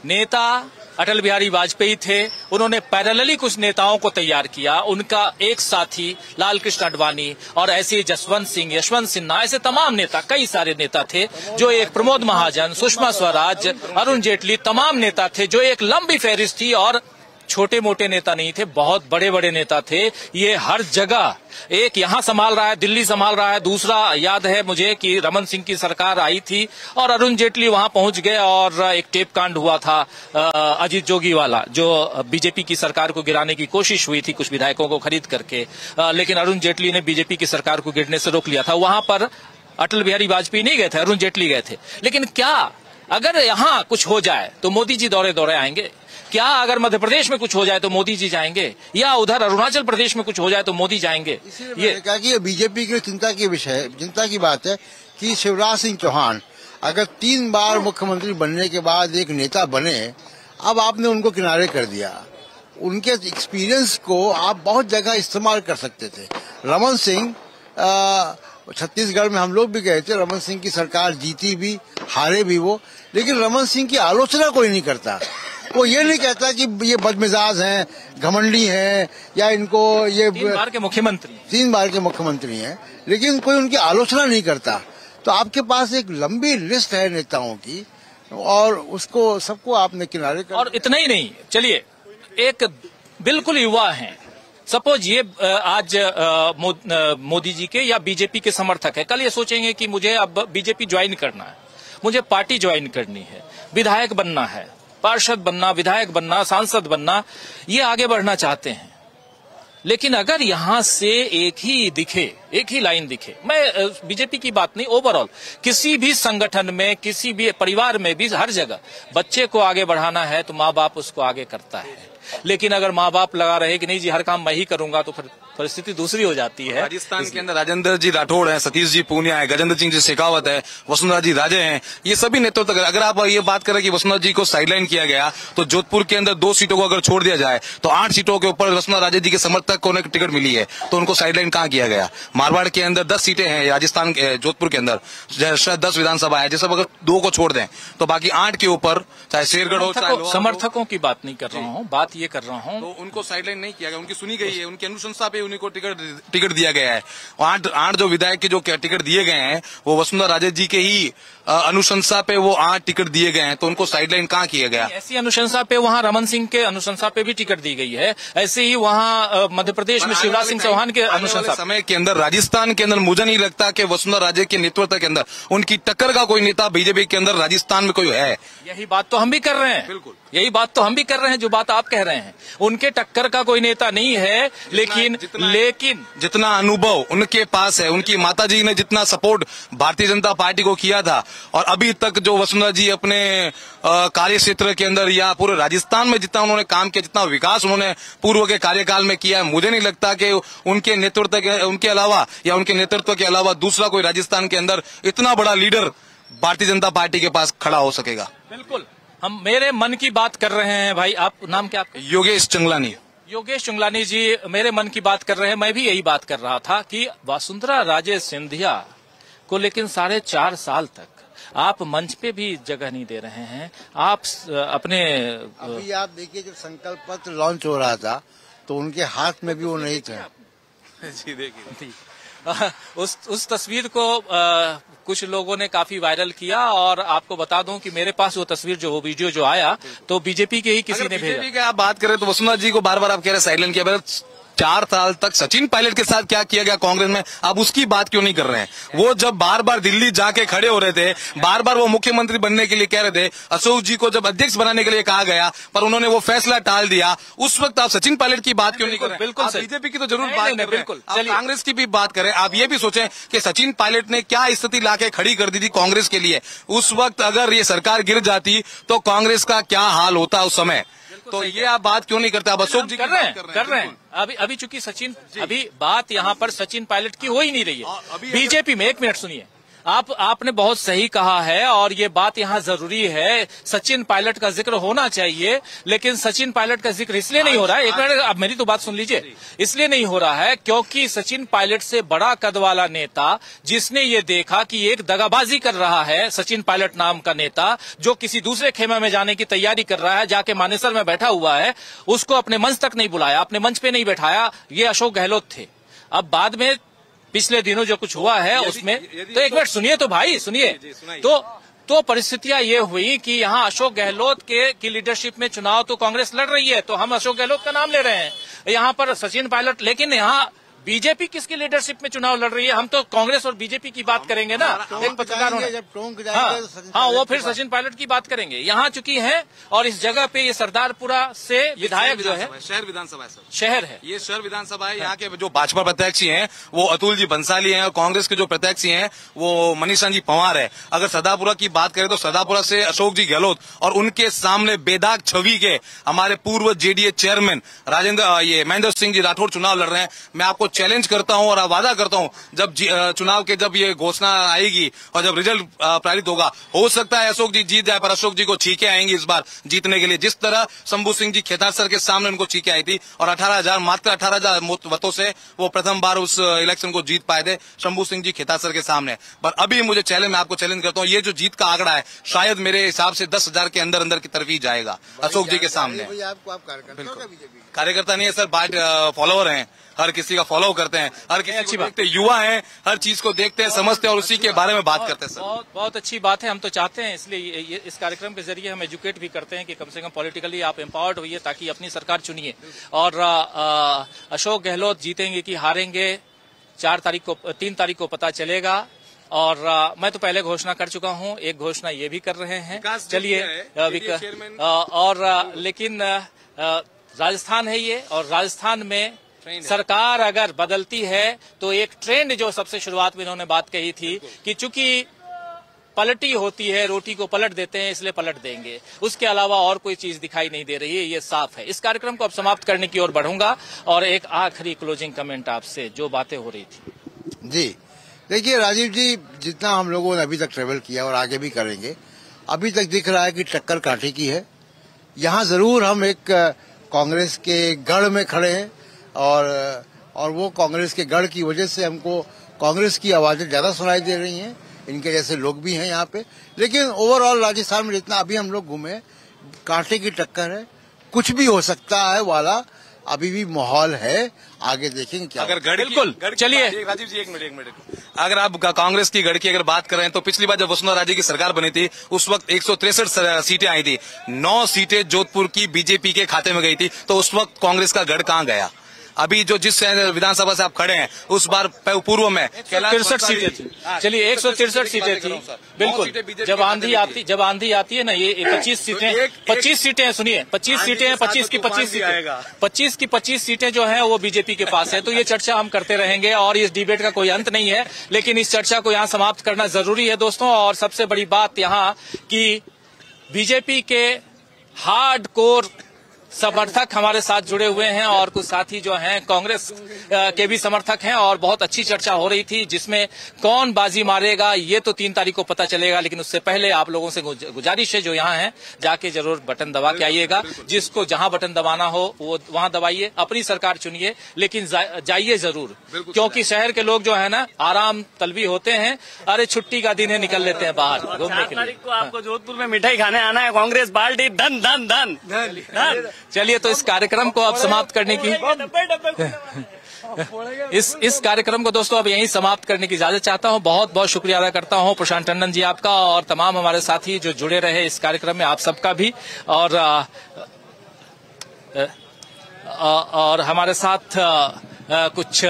नेता अटल बिहारी वाजपेयी थे, उन्होंने पैरेलली कुछ नेताओं को तैयार किया। उनका एक साथी लाल कृष्ण आडवाणी और ऐसे जसवंत सिंह, यशवंत सिन्हा, ऐसे तमाम नेता, कई सारे नेता थे जो एक प्रमोद महाजन, सुषमा स्वराज, अरुण जेटली, तमाम नेता थे जो एक लंबी फहरिस्त थी। और छोटे मोटे नेता नहीं थे, बहुत बड़े बड़े नेता थे। ये हर जगह, एक यहां संभाल रहा है, दिल्ली संभाल रहा है, दूसरा याद है मुझे कि रमन सिंह की सरकार आई थी और अरुण जेटली वहां पहुंच गए और एक टेप कांड हुआ था अजीत जोगी वाला, जो बीजेपी की सरकार को गिराने की कोशिश हुई थी कुछ विधायकों को खरीद करके, लेकिन अरुण जेटली ने बीजेपी की सरकार को गिरने से रोक लिया था। वहां पर अटल बिहारी वाजपेयी नहीं गए थे, अरुण जेटली गए थे। लेकिन क्या अगर यहां कुछ हो जाए तो मोदी जी दौरे दौरे आएंगे? क्या अगर मध्य प्रदेश में कुछ हो जाए तो मोदी जी जाएंगे? या उधर अरुणाचल प्रदेश में कुछ हो जाए तो मोदी जाएंगे? ये कहा कि बीजेपी की चिंता की बात है कि शिवराज सिंह चौहान अगर 3 बार मुख्यमंत्री बनने के बाद एक नेता बने, अब आपने उनको किनारे कर दिया। उनके एक्सपीरियंस को आप बहुत जगह इस्तेमाल कर सकते थे। रमन सिंह, छत्तीसगढ़ में हम लोग भी गए थे, रमन सिंह की सरकार जीती भी, हारे भी वो, लेकिन रमन सिंह की आलोचना कोई नहीं करता। वो ये नहीं कहता कि ये बदमिजाज हैं, घमंडी हैं, या इनको ये 3 बार के मुख्यमंत्री हैं, लेकिन कोई उनकी आलोचना नहीं करता। तो आपके पास एक लंबी लिस्ट है नेताओं की और उसको सबको आपने किनारे कर। और इतना ही नहीं, चलिए एक बिल्कुल युवा हैं, सपोज ये आज मोदी जी के या बीजेपी के समर्थक है, कल ये सोचेंगे कि मुझे अब बीजेपी ज्वाइन करना है, मुझे पार्टी ज्वाइन करनी है, विधायक बनना है, पार्षद बनना, विधायक बनना, सांसद बनना, ये आगे बढ़ना चाहते हैं। लेकिन अगर यहां से एक ही लाइन दिखे, मैं बीजेपी की बात नहीं, ओवरऑल किसी भी संगठन में, किसी भी परिवार में भी, हर जगह बच्चे को आगे बढ़ाना है तो माँ बाप उसको आगे करता है। लेकिन अगर माँ बाप लगा रहे कि नहीं जी हर काम मैं ही करूंगा तो फिर परिस्थिति दूसरी हो जाती है। राजस्थान के अंदर राजेंद्र जी राठौड़ हैं, सतीश जी पूनिया है, गजेंद्र सिंह जी शेखावत है, वसुंधरा जी राजे हैं, ये सभी नेतृत्व। अगर आप ये बात करें कि वसुंधरा जी को साइडलाइन किया गया तो जोधपुर के अंदर 2 सीटों को अगर छोड़ दिया जाए तो 8 सीटों के ऊपर वसुंधरा राजे जी के समर्थक को टिकट मिली है, तो उनको साइडलाइन कहाँ किया गया? मारवाड़ के अंदर 10 सीटें हैं, राजस्थान जोधपुर के अंदर शायद 10 विधानसभा है, जैसे अगर 2 को छोड़ दें तो बाकी 8 के ऊपर, चाहे शेरगढ़ हो, चाहे समर्थकों की बात नहीं कर रहा हूँ, बात ये कर रहा हूँ, तो उनको साइडलाइन नहीं किया गया, उनकी सुनी गई है, उनकी अनुशंसा पे उनको टिकट दिया गया है। 8 जो विधायक के जो टिकट दिए गए हैं वो वसुंधरा राजे जी के ही अनुशंसा पे वो 8 टिकट दिए गए हैं, तो उनको साइडलाइन कहाँ किया गया? ऐसी अनुशंसा पे वहाँ रमन सिंह के अनुशंसा पे भी टिकट दी गई है, ऐसे ही वहाँ मध्य प्रदेश में शिवराज सिंह चौहान के अनुशंसा समय के अंदर राजस्थान के अंदर मुझे नहीं लगता कि वसुंधरा राजे के नेतृत्व के अंदर उनकी टक्कर का कोई नेता बीजेपी के अंदर राजस्थान में कोई है। यही बात तो हम भी कर रहे हैं, बिल्कुल यही बात तो हम भी कर रहे हैं, जो बात आप कह रहे हैं, उनके टक्कर का कोई नेता नहीं है। लेकिन जितना अनुभव उनके पास है, उनकी माताजी ने जितना सपोर्ट भारतीय जनता पार्टी को किया था, और अभी तक जो वसुंधरा जी अपने कार्य क्षेत्र के अंदर या पूरे राजस्थान में जितना उन्होंने काम किया, जितना विकास उन्होंने पूर्व के कार्यकाल में किया है, मुझे नहीं लगता कि उनके नेतृत्व के अलावा दूसरा कोई राजस्थान के अंदर इतना बड़ा लीडर भारतीय जनता पार्टी के पास खड़ा हो सकेगा। बिल्कुल, हम मेरे मन की बात कर रहे हैं भाई। आप नाम क्या? योगेश चंगलानी। योगेश चंगलानी जी मेरे मन की बात कर रहे हैं। मैं भी यही बात कर रहा था कि वसुंधरा राजे सिंधिया को लेकिन 4.5 साल तक आप मंच पे भी जगह नहीं दे रहे हैं। आप अपने अभी आप देखिए, जब संकल्प पत्र लॉन्च हो रहा था तो उनके हाथ में भी वो नहीं थे। जी देखिए उस तस्वीर को कुछ लोगों ने काफी वायरल किया। और आपको बता दूं कि मेरे पास वो तस्वीर जो वो वीडियो जो आया तो बीजेपी के ही किसी ने भेजा। बीजेपी की आप बात करें तो वसुंधरा जी को बार बार आप कह रहे हैं साइडलाइन किया। 4 साल तक सचिन पायलट के साथ क्या किया गया कांग्रेस में, आप उसकी बात क्यों नहीं कर रहे हैं? वो जब बार बार दिल्ली जाके खड़े हो रहे थे, बार बार वो मुख्यमंत्री बनने के लिए कह रहे थे, अशोक जी को जब अध्यक्ष बनाने के लिए कहा गया पर उन्होंने वो फैसला टाल दिया, उस वक्त आप सचिन पायलट की बात क्यों नहीं कर रहे? बिल्कुल बीजेपी की तो जरूर बात कर रहे हैं, आप कांग्रेस की भी बात करें। आप ये भी सोचें कि सचिन पायलट ने क्या स्थिति लाके खड़ी कर दी थी कांग्रेस के लिए। उस वक्त अगर ये सरकार गिर जाती तो कांग्रेस का क्या हाल होता उस समय। तो ये आप बात क्यों नहीं करते? आप अशोक जी कर रहे हैं। अभी चूंकि सचिन, अभी बात यहाँ पर सचिन पायलट की हो ही नहीं रही है बीजेपी में। 1 मिनट सुनिए, आपने बहुत सही कहा है और ये बात यहाँ जरूरी है, सचिन पायलट का जिक्र होना चाहिए, लेकिन सचिन पायलट का जिक्र इसलिए नहीं हो रहा है, एक मिनट अब मेरी तो बात सुन लीजिए, इसलिए नहीं हो रहा है क्योंकि सचिन पायलट से बड़ा कद वाला नेता जिसने ये देखा कि एक दगाबाजी कर रहा है, सचिन पायलट नाम का नेता जो किसी दूसरे खेमे में जाने की तैयारी कर रहा है, जाके मानेसर में बैठा हुआ है, उसको अपने मंच तक नहीं बुलाया, अपने मंच पे नहीं बैठाया, ये अशोक गहलोत थे। अब बाद में पिछले दिनों जो कुछ हुआ है उसमें तो 1 मिनट सुनिए तो भाई सुनिए, तो परिस्थितियां ये हुई कि यहाँ अशोक गहलोत की लीडरशिप में चुनाव तो कांग्रेस लड़ रही है, तो हम अशोक गहलोत का नाम ले रहे हैं, यहाँ पर सचिन पायलट, लेकिन यहाँ बीजेपी किसकी लीडरशिप में चुनाव लड़ रही है? हम तो कांग्रेस और बीजेपी की बात करेंगे ना। एक पत्रकार हाँ, वो फिर सचिन पायलट की बात करेंगे। यहाँ चुकी है और इस जगह पे ये सरदारपुरा से विधायक जो है, शहर विधानसभा शहर है, ये शहर विधानसभा है। यहाँ के जो भाजपा प्रत्याशी हैं वो अतुल जी बंसाली हैं और कांग्रेस के जो प्रत्याशी हैं वो मनीषा जी पंवार है। अगर सरदारपुरा की बात करें तो सरदारपुरा से अशोक जी गहलोत और उनके सामने बेदाग छवि के हमारे पूर्व जेडीए चेयरमैन महेंद्र सिंह जी राठौड़ चुनाव लड़ रहे हैं। मैं आपको चैलेंज करता हूं और वादा करता हूं जब चुनाव के जब ये घोषणा आएगी और जब रिजल्ट पारित होगा, हो सकता है अशोक जी जीत जाए पर अशोक जी को छींके आएंगी इस बार जीतने के लिए। जिस तरह शंभू सिंह जी खेतासर के सामने उनको छींके आई थी और मात्र 18,000 मतों से वो प्रथम बार उस इलेक्शन को जीत पाए थे शंभू सिंह जी खेतासर के सामने। पर अभी मुझे मैं आपको चैलेंज करता हूं, ये जो जीत का आंकड़ा है शायद मेरे हिसाब से 10,000 के अंदर की तरफ ही जाएगा अशोक जी के सामने। कार्यकर्ता नहीं है सर, फॉलोअर हैं, हर किसी का फॉलो करते हैं, हर किसी अच्छी बात, युवा हैं, हर चीज को देखते हैं, समझते हैं और उसी के बारे में बात करते हैं सर। बहुत अच्छी बात है, हम तो चाहते हैं, इसलिए इस कार्यक्रम के जरिए हम एजुकेट भी करते हैं कि कम से कम पॉलिटिकली आप एम्पावर्ड होइए ताकि अपनी सरकार चुनिए। और अशोक गहलोत जीतेंगे कि हारेंगे 3 तारीख को पता चलेगा। और मैं तो पहले घोषणा कर चुका हूं, एक घोषणा ये भी कर रहे हैं, चलिए लेकिन राजस्थान है ये, और राजस्थान में सरकार अगर बदलती है तो एक ट्रेंड जो सबसे शुरुआत में इन्होंने बात कही थी कि चूंकि पलटी होती है, रोटी को पलट देते हैं इसलिए पलट देंगे, उसके अलावा और कोई चीज दिखाई नहीं दे रही है, ये साफ है। इस कार्यक्रम को अब समाप्त करने की ओर बढ़ूंगा और एक आखिरी क्लोजिंग कमेंट आपसे, जो बातें हो रही थी। जी देखिए राजीव जी, जितना हम लोगों ने अभी तक ट्रेवल किया और आगे भी करेंगे, अभी तक दिख रहा है कि टक्कर कांटे की है। यहाँ जरूर हम एक कांग्रेस के गढ़ में खड़े हैं और वो कांग्रेस के गढ़ की वजह से हमको कांग्रेस की आवाजें ज्यादा सुनाई दे रही हैं, इनके जैसे लोग भी हैं यहाँ पे। लेकिन ओवरऑल राजस्थान में जितना अभी हम लोग घूमे, कांटे की टक्कर है, कुछ भी हो सकता है वाला अभी भी माहौल है, आगे देखेंगे क्या। अगर बिल्कुल चलिए राजीव जी एक मिनट अगर आप कांग्रेस की गढ़ की अगर बात कर रहे हैं तो पिछली बार जब वसुंधरा राजे की सरकार बनी थी उस वक्त 163 सीटें आई थी, 9 सीटें जोधपुर की बीजेपी के खाते में गई थी, तो उस वक्त कांग्रेस का गढ़ कहाँ गया? अभी जो जिस विधानसभा से आप खड़े हैं उस बार पूर्व में 63 सीटें थी, चलिए 163 सीटें थी बिल्कुल। जब आंधी आती है ना, ये 25 सीटें सुनिए, 25 सीटें हैं, 25 की 25 सीटें जो हैं वो बीजेपी के पास है। तो ये चर्चा हम करते रहेंगे और इस डिबेट का कोई अंत नहीं है, लेकिन इस चर्चा को यहाँ समाप्त करना जरूरी है दोस्तों। और सबसे बड़ी बात यहाँ कि बीजेपी के हार्ड कोर समर्थक हमारे साथ जुड़े हुए हैं और कुछ साथी जो हैं कांग्रेस के भी समर्थक हैं, और बहुत अच्छी चर्चा हो रही थी जिसमें कौन बाजी मारेगा ये तो 3 तारीख को पता चलेगा। लेकिन उससे पहले आप लोगों से गुजारिश है जो यहाँ हैं, जाके जरूर बटन दबा के आइएगा, जिसको जहां बटन दबाना हो वो वहां दबाइए, अपनी सरकार चुनिए, लेकिन जाइए जरूर, क्योंकि शहर के लोग जो है ना आराम तलबी होते हैं, अरे छुट्टी का दिन है निकल लेते हैं बाहर घूमने के लिए। आपको जोधपुर में मिठाई खाने आना है, कांग्रेस पार्टी धन धन धन। चलिए तो इस कार्यक्रम को अब समाप्त करने की इस कार्यक्रम को दोस्तों अब यहीं समाप्त करने की इजाजत चाहता हूं। बहुत बहुत शुक्रिया अदा करता हूं प्रशांत टंडन जी आपका और तमाम हमारे साथी जो जुड़े रहे इस कार्यक्रम में, आप सबका भी। और हमारे साथ कुछ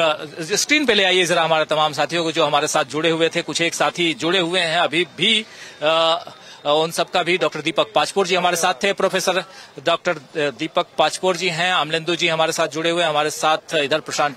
स्क्रीन पे ले आइए जरा हमारे तमाम साथियों को जो हमारे साथ जुड़े हुए थे। कुछ एक साथी जुड़े हुए हैं अभी भी, उन सबका भी। डॉक्टर दीपक पाचपोर जी हमारे साथ थे, प्रोफेसर डॉक्टर दीपक पाचपोर जी हैं, अमलेंदु जी हमारे साथ जुड़े हुए हैं, हमारे साथ इधर प्रशांत